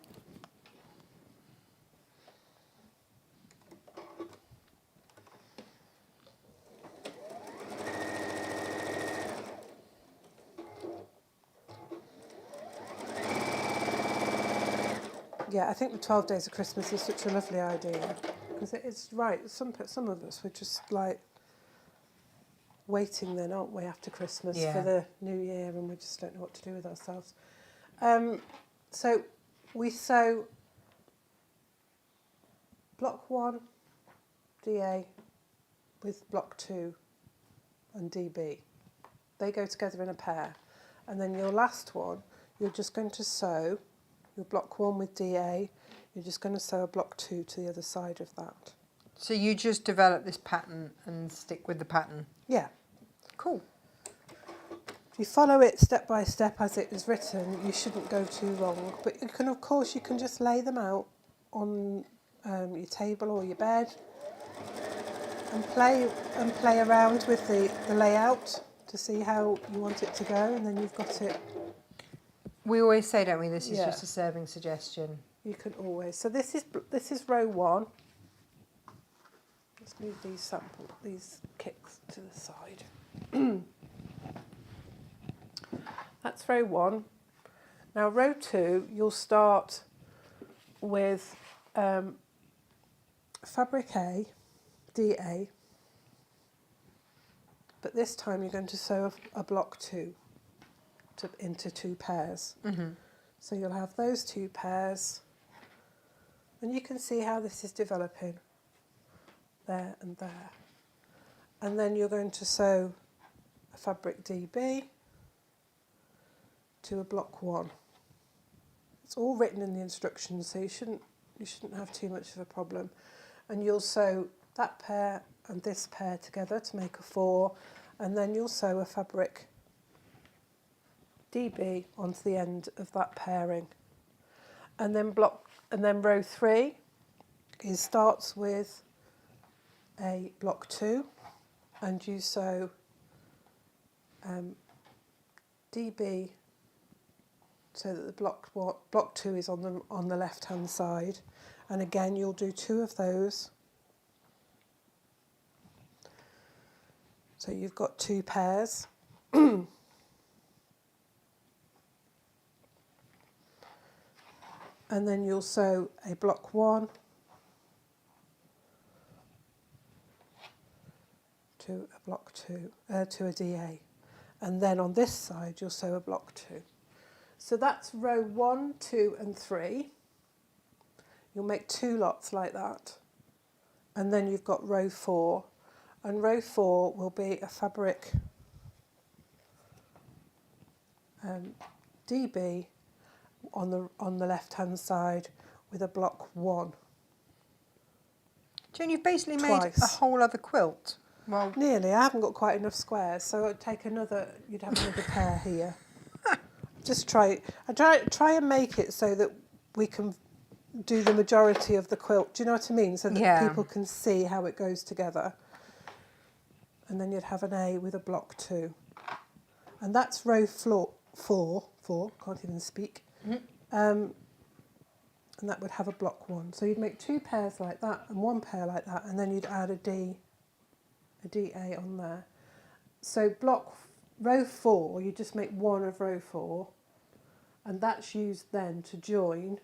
Yeah, I think the 12 Days of Christmas is such a lovely idea, because it is right. Some of us were just like waiting then, aren't we, after Christmas for the new year, and we just don't know what to do with ourselves. So we sew block 1 DA with block 2 and DB. They go together in a pair, and then your last one, you're just going to sew your block 1 with DA, you're just going to sew a block 2 to the other side of that. So you just develop this pattern and stick with the pattern? Yeah. Cool. If you follow it step by step as it is written, you shouldn't go too wrong. But you can, of course, you can just lay them out on your table or your bed and play around with the layout to see how you want it to go, and then you've got it. We always say, don't we, this is just a serving suggestion. You can always. So this is row 1. Let's move these kicks to the side. That's row 1. Now row 2, you'll start with fabric A, DA, but this time you're going to sew a block 2 into 2 pairs. So you'll have those 2 pairs, and you can see how this is developing there and there. And then you're going to sew a fabric DB to a block 1. It's all written in the instructions, so you shouldn't have too much of a problem. And you'll sew that pair and this pair together to make a 4, and then you'll sew a fabric DB onto the end of that pairing. And then row 3 starts with a block 2, and you sew DB so that the block 2 is on the left hand side, and again you'll do 2 of those. So you've got 2 pairs. And then you'll sew a block 1 to a block 2 to a DA, and then on this side you'll sew a block 2. So that's row 1, 2 and 3. You'll make 2 lots like that, and then you've got row 4, and row 4 will be a fabric DB on the left hand side with a block 1. Jane, you've basically Twice. made a whole other quilt. Well, Nearly. I haven't got quite enough squares, so I'd take you'd have another pair here. Just try and make it so that we can do the majority of the quilt. Do you know what I mean? So that people can see how it goes together. And then you'd have an A with a block 2. And that's row 4, can't even speak. And that would have a block 1. So you'd make 2 pairs like that and 1 pair like that, and then you'd add a DA on there. So row 4, you just make 1 of row 4, and that's used then to join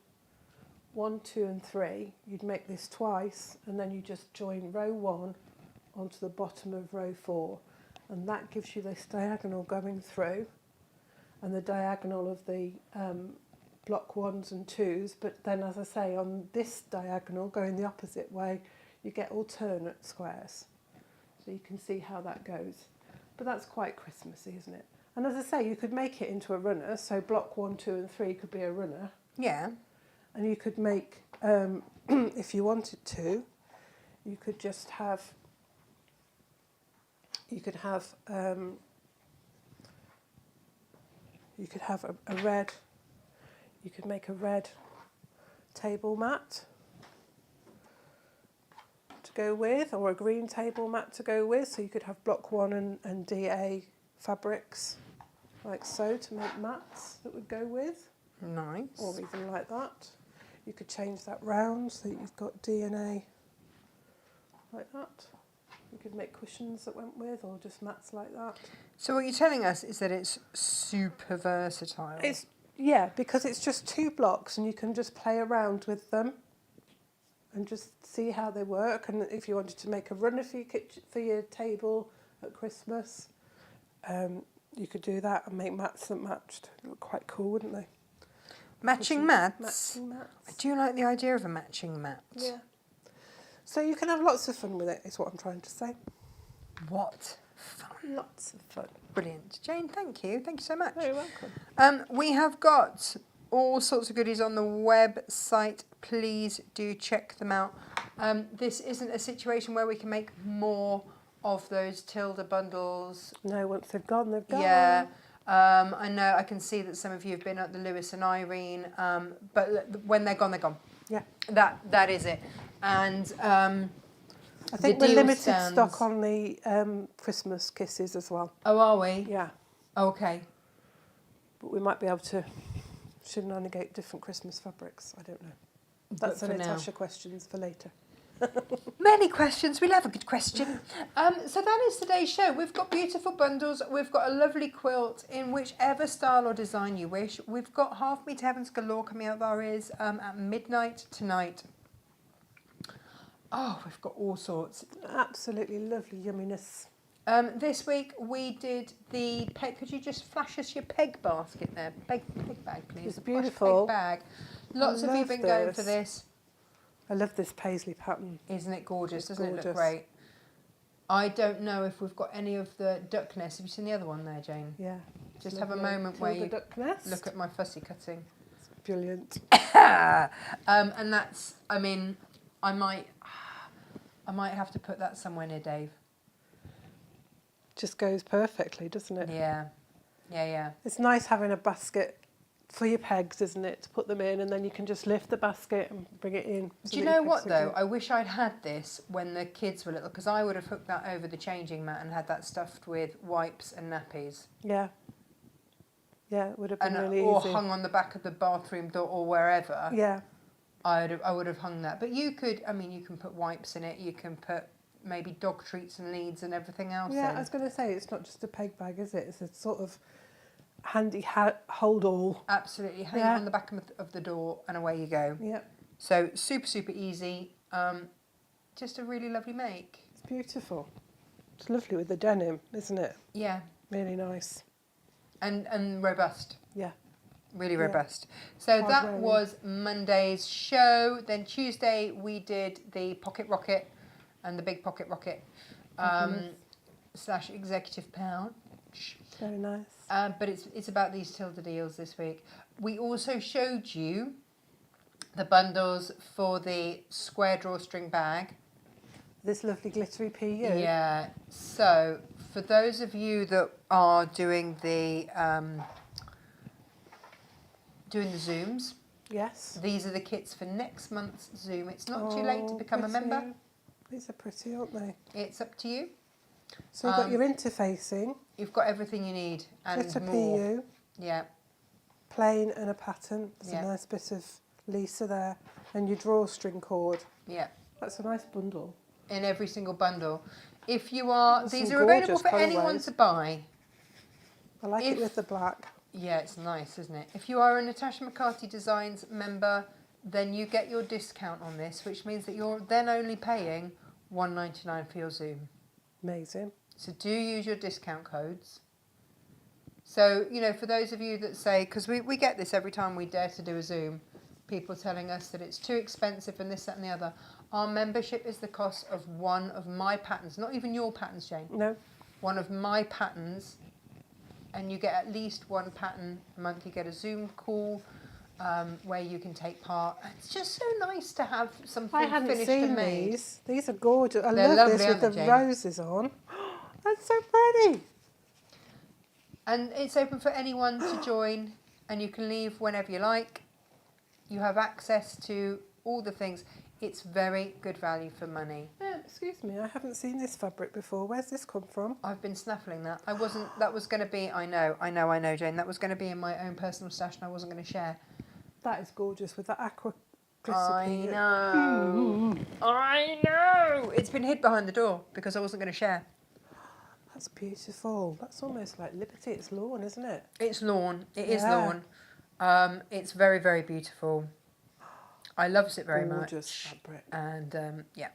1, 2 and 3. You'd make this twice, and then you just join row 1 onto the bottom of row 4, and that gives you this diagonal going through, and the diagonal of the block 1s and 2s. But then, as I say, on this diagonal going the opposite way, you get alternate squares, so you can see how that goes. But that's quite Christmassy, isn't it? And as I say, you could make it into a runner, so block 1, 2 and 3 could be a runner. yeah. And you could make, if you wanted to, you could just have, a red, you could make a red table mat to go with, or a green table mat to go with, so you could have block 1 and DA fabrics like so to make mats that would go with. Nice. Or even like that. You could change that round so that you've got D and A like that. You could make cushions that went with, or just mats like that. So what you're telling us is that it's super versatile. Because it's just 2 blocks, and you can just play around with them and just see how they work. And if you wanted to make a runner for your table at Christmas, you could do that and make mats that matched. They look quite cool, wouldn't they? Matching mats? Matching mats. I do like the idea of a matching mat. Yeah. So you can have lots of fun with it, is what I'm trying to say. What fun. Lots of fun. Brilliant. Jane, thank you. Thank you so much. Very welcome. We have got all sorts of goodies on the website. Please do check them out. This isn't a situation where we can make more of those Tilda bundles. No, once they've gone, they've gone. Yeah. I know, I can see that some of you have been at the Lewis and Irene, but when they're gone, they're gone. Yeah. That is it. And I think we're limited stock on the Christmas kisses as well. Oh, are we? Yeah. Okay. But we might be able to shenanigate different Christmas fabrics. I don't know. That's a Natasha questions for later. Many questions. We love a good question. So that is today's show. We've got beautiful bundles. We've got a lovely quilt in whichever style or design you wish. We've got Half Meter Heavens galore coming out of our ears at midnight tonight. Oh, we've got all sorts. Absolutely lovely yumminess. This week we did the peg. Could you just flash us your peg basket there? Peg bag, please. It's A posh beautiful. Peg bag. Lots of you love been going this. for this. I love this paisley pattern. Isn't it gorgeous? It's Doesn't it look gorgeous. great? I don't know if we've got any of the duck nests. Have you seen the other one there, Jane? Yeah. Just have a lovely. moment where you duck nest. look at my fussy cutting. It's brilliant. And that's, I mean, I might have to put that somewhere near Dave. Just goes perfectly, doesn't it? Yeah. It's nice having a basket for your pegs, isn't it? To put them in, and then you can just lift the basket and bring it in. Do you know what though? I wish I'd had this when the kids were little, because I would have hooked that over the changing mat and had that stuffed with wipes and nappies. Yeah. Yeah, it would have been And really or easy. hung on the back of the bathroom door or wherever. Yeah. I would have hung that. But you could, I mean, you can put wipes in it. You can put maybe dog treats and leads and everything else Yeah, in. I was going to say, it's not just a peg bag, is it? It's a sort of handy hold all. Absolutely. Hang Yeah. it on the back of the door and away you go. Yeah, So super, super easy. Just a really lovely make. it's beautiful. It's lovely with the denim, isn't it? Yeah. Really nice. And robust. Yeah. Really Yeah. robust. So Hard that wearing. was Monday's show. Then Tuesday we did the pocket rocket and the big pocket rocket / executive pouch. Very nice. But it's about these Tilda deals this week. We also showed you the bundles for the square drawstring bag. This lovely glittery PU. Yeah. So for those of you that are doing the Zooms, Yes. these are the kits for next month's Zoom. It's not too late to Oh, become a member. pretty. These are pretty, aren't they? It's up to you. So you've got your interfacing, You've got everything you need and glitter more. PU, Yeah. plain and a pattern. There's Yeah. a nice bit of Lisa there. And your drawstring cord. Yeah. That's a nice bundle. In every single bundle. If you are, There's these some are available gorgeous for anyone colourways. to buy. I like If- it with the black. Yeah, it's nice, isn't it? If you are a Natasha McCarthy Designs member, then you get your discount on this, which means that you're then only paying $1.99 for your Zoom. Amazing. So do use your discount codes. So, you know, for those of you that say, because we get this every time we dare to do a Zoom, people telling us that it's too expensive and this, that and the other. Our membership is the cost of one of my patterns, not even your patterns, Jane. No. One of my patterns, and you get at least one pattern a month. You get a Zoom call where you can take part. It's just so nice to have something I hadn't finished seen and made. these. These are gorgeous. I They're love lovely, this with aren't the they, Jane? roses on. That's so pretty. And it's open for anyone to join, and you can leave whenever you like. You have access to all the things. It's very good value for money. Excuse me, I haven't seen this fabric before. Where's this come from? I've been snuffling that. That was going to be, I know, Jane. That was going to be in my own personal stash and I wasn't going to share. That is gorgeous with that aqua I crispy. know. I know. It's been hid behind the door because I wasn't going to share. That's beautiful. That's almost like Liberty. It's lawn, isn't it? It's lawn. It is Yeah. lawn. It's very, very beautiful. I loves it very Gorgeous much. fabric. And yeah,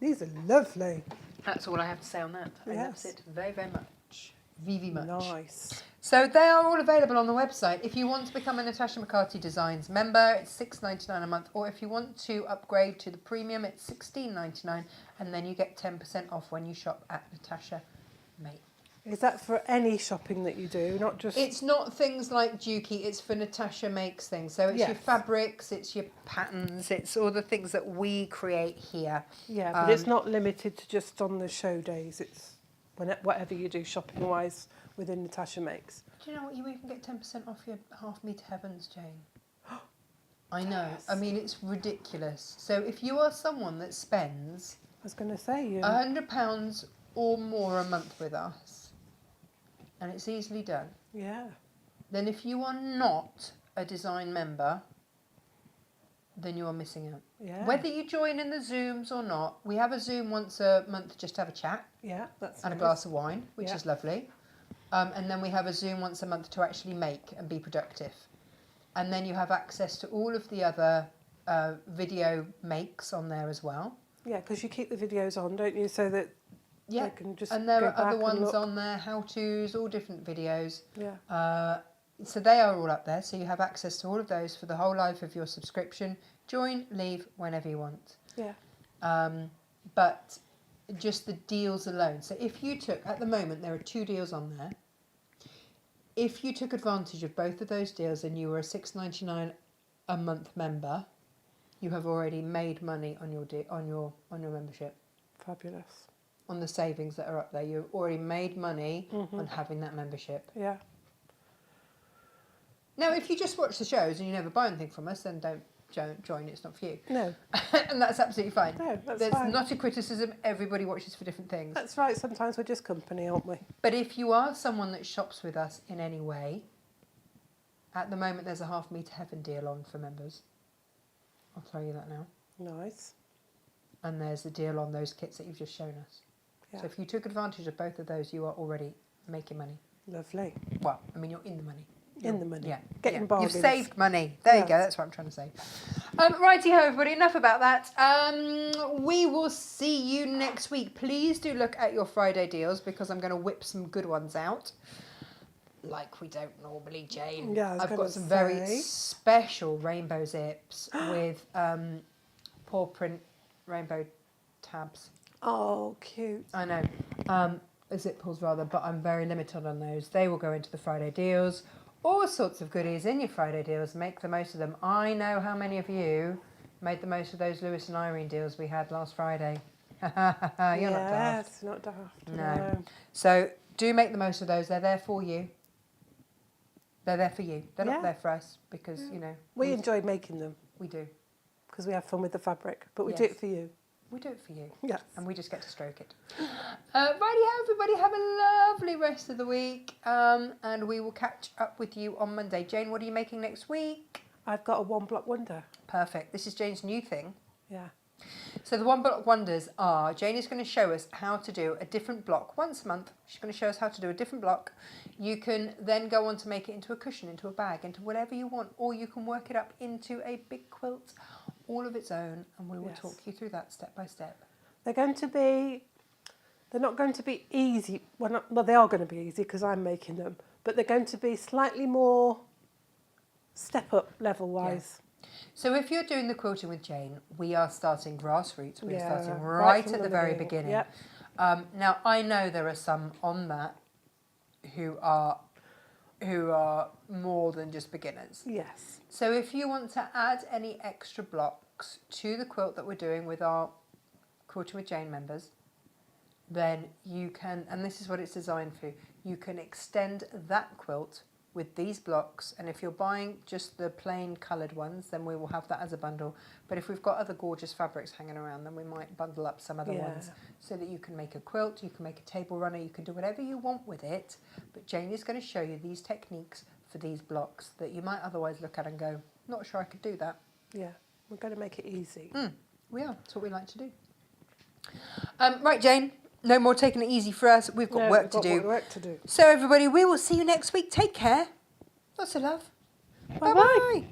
These are lovely. that's all I have to say on that. I Yes. loves it very, very much. Very much. Nice. So they are all available on the website. If you want to become a Natasha McCarthy Designs member, it's $6.99 a month. Or if you want to upgrade to the premium, it's $16.99. And then you get 10% off when you shop at Natasha Makes. Is that for any shopping that you do, not just... It's not things like Dukey, it's for Natasha Makes things. So it's your Yes. fabrics, it's your patterns, it's all the things that we create here. Yeah, but it's not limited to just on the show days. It's whatever you do shopping-wise within Natasha Makes. Do you know what? You even get 10% off your Half Meter Heavens, Jane. I know. Yes. I mean, it's ridiculous. So if you are someone that spends I was going to say, you... £100 or more a month with us, and it's easily done, yeah. then if you are not a design member, then you are missing out. Yeah. Whether you join in the Zooms or not, we have a Zoom once a month just to have a chat Yeah, that's and nice. a glass of wine, which Yeah. is lovely. And then we have a Zoom once a month to actually make and be productive. And then you have access to all of the other video makes on there as well. Yeah, because you keep the videos on, don't you? So that Yeah, they can just and there go are other back and ones look. on there, how-tos, all different videos. Yeah. So they are all up there, so you have access to all of those for the whole life of your subscription. Join, leave whenever you want. Yeah. But just the deals alone. So if you took, at the moment, there are 2 deals on there. If you took advantage of both of those deals and you were a $6.99 a month member, you have already made money on your membership. Fabulous. On the savings that are up there, you've already made money on having that membership. Yeah. Now, if you just watch the shows and you never buy anything from us, then don't join. It's not for you. No. And that's absolutely fine. No, that's There's fine. not a criticism. Everybody watches for different things. That's right. Sometimes we're just company, aren't we? But if you are someone that shops with us in any way, at the moment there's a Half Me to Heaven deal on for members. I'll tell you that now. Nice. And there's a deal on those kits that you've just shown us. Yeah. So if you took advantage of both of those, you are already making money. Lovely. Well, I mean, you're in the money. In the money. Yeah. Getting bargains. You've saved money. There you go. Yes. That's what I'm trying to say. Righty ho, everybody. Enough about that. We will see you next week. Please do look at your Friday deals because I'm going to whip some good ones out. Like we don't normally, Jane. Yeah, I was I've gonna got some very say. special rainbow zips with paw print rainbow tabs. Oh, cute. I know. Zip pulls rather, but I'm very limited on those. They will go into the Friday deals. All sorts of goodies in your Friday deals. Make the most of them. I know how many of you made the most of those Lewis and Irene deals we had last Friday. You're not daft. Yes, not daft. No. So do make the most of those. They're there for you. They're there for you. They're not Yeah. there for us because, you know. We enjoy making them We do. because we have fun with the fabric, but we do Yes. it for you. We do it for you. Yes. And we just get to stroke it. Righty-ho, everybody. Have a lovely rest of the week. And we will catch up with you on Monday. Jane, what are you making next week? I've got a one block wonder. Perfect. This is Jane's new thing. Yeah. So the one block wonders are, Jane is going to show us how to do a different block once a month. She's going to show us how to do a different block. You can then go on to make it into a cushion, into a bag, into whatever you want, or you can work it up into a big quilt all of its own, and we will Yes. talk you through that step by step. They're not going to be easy. Well, they are going to be easy because I'm making them, but they're going to be slightly more step up level wise. So if you're doing the quilting with Jane, we are starting grassroots. We're Yeah, starting right right from at the the very beginning. beginning. Yep. Now I know there are some on that who are more than just beginners. Yes. So if you want to add any extra blocks to the quilt that we're doing with our Quilting with Jane members, then you can, and this is what it's designed for, you can extend that quilt with these blocks, and if you're buying just the plain coloured ones, then we will have that as a bundle. But if we've got other gorgeous fabrics hanging around, then we might bundle up some other ones so that you can make a quilt, you can make a table runner, you can do whatever you want with it. But Jane is going to show you these techniques for these blocks that you might otherwise look at and go, not sure I could do that. Yeah. We're going to make it easy. We are. That's what we like to do. Right, Jane. No more taking it easy for us. We've got work to do. Work to do. So, everybody, we will see you next week. Take care. Lots of love. Bye-bye. Bye-bye.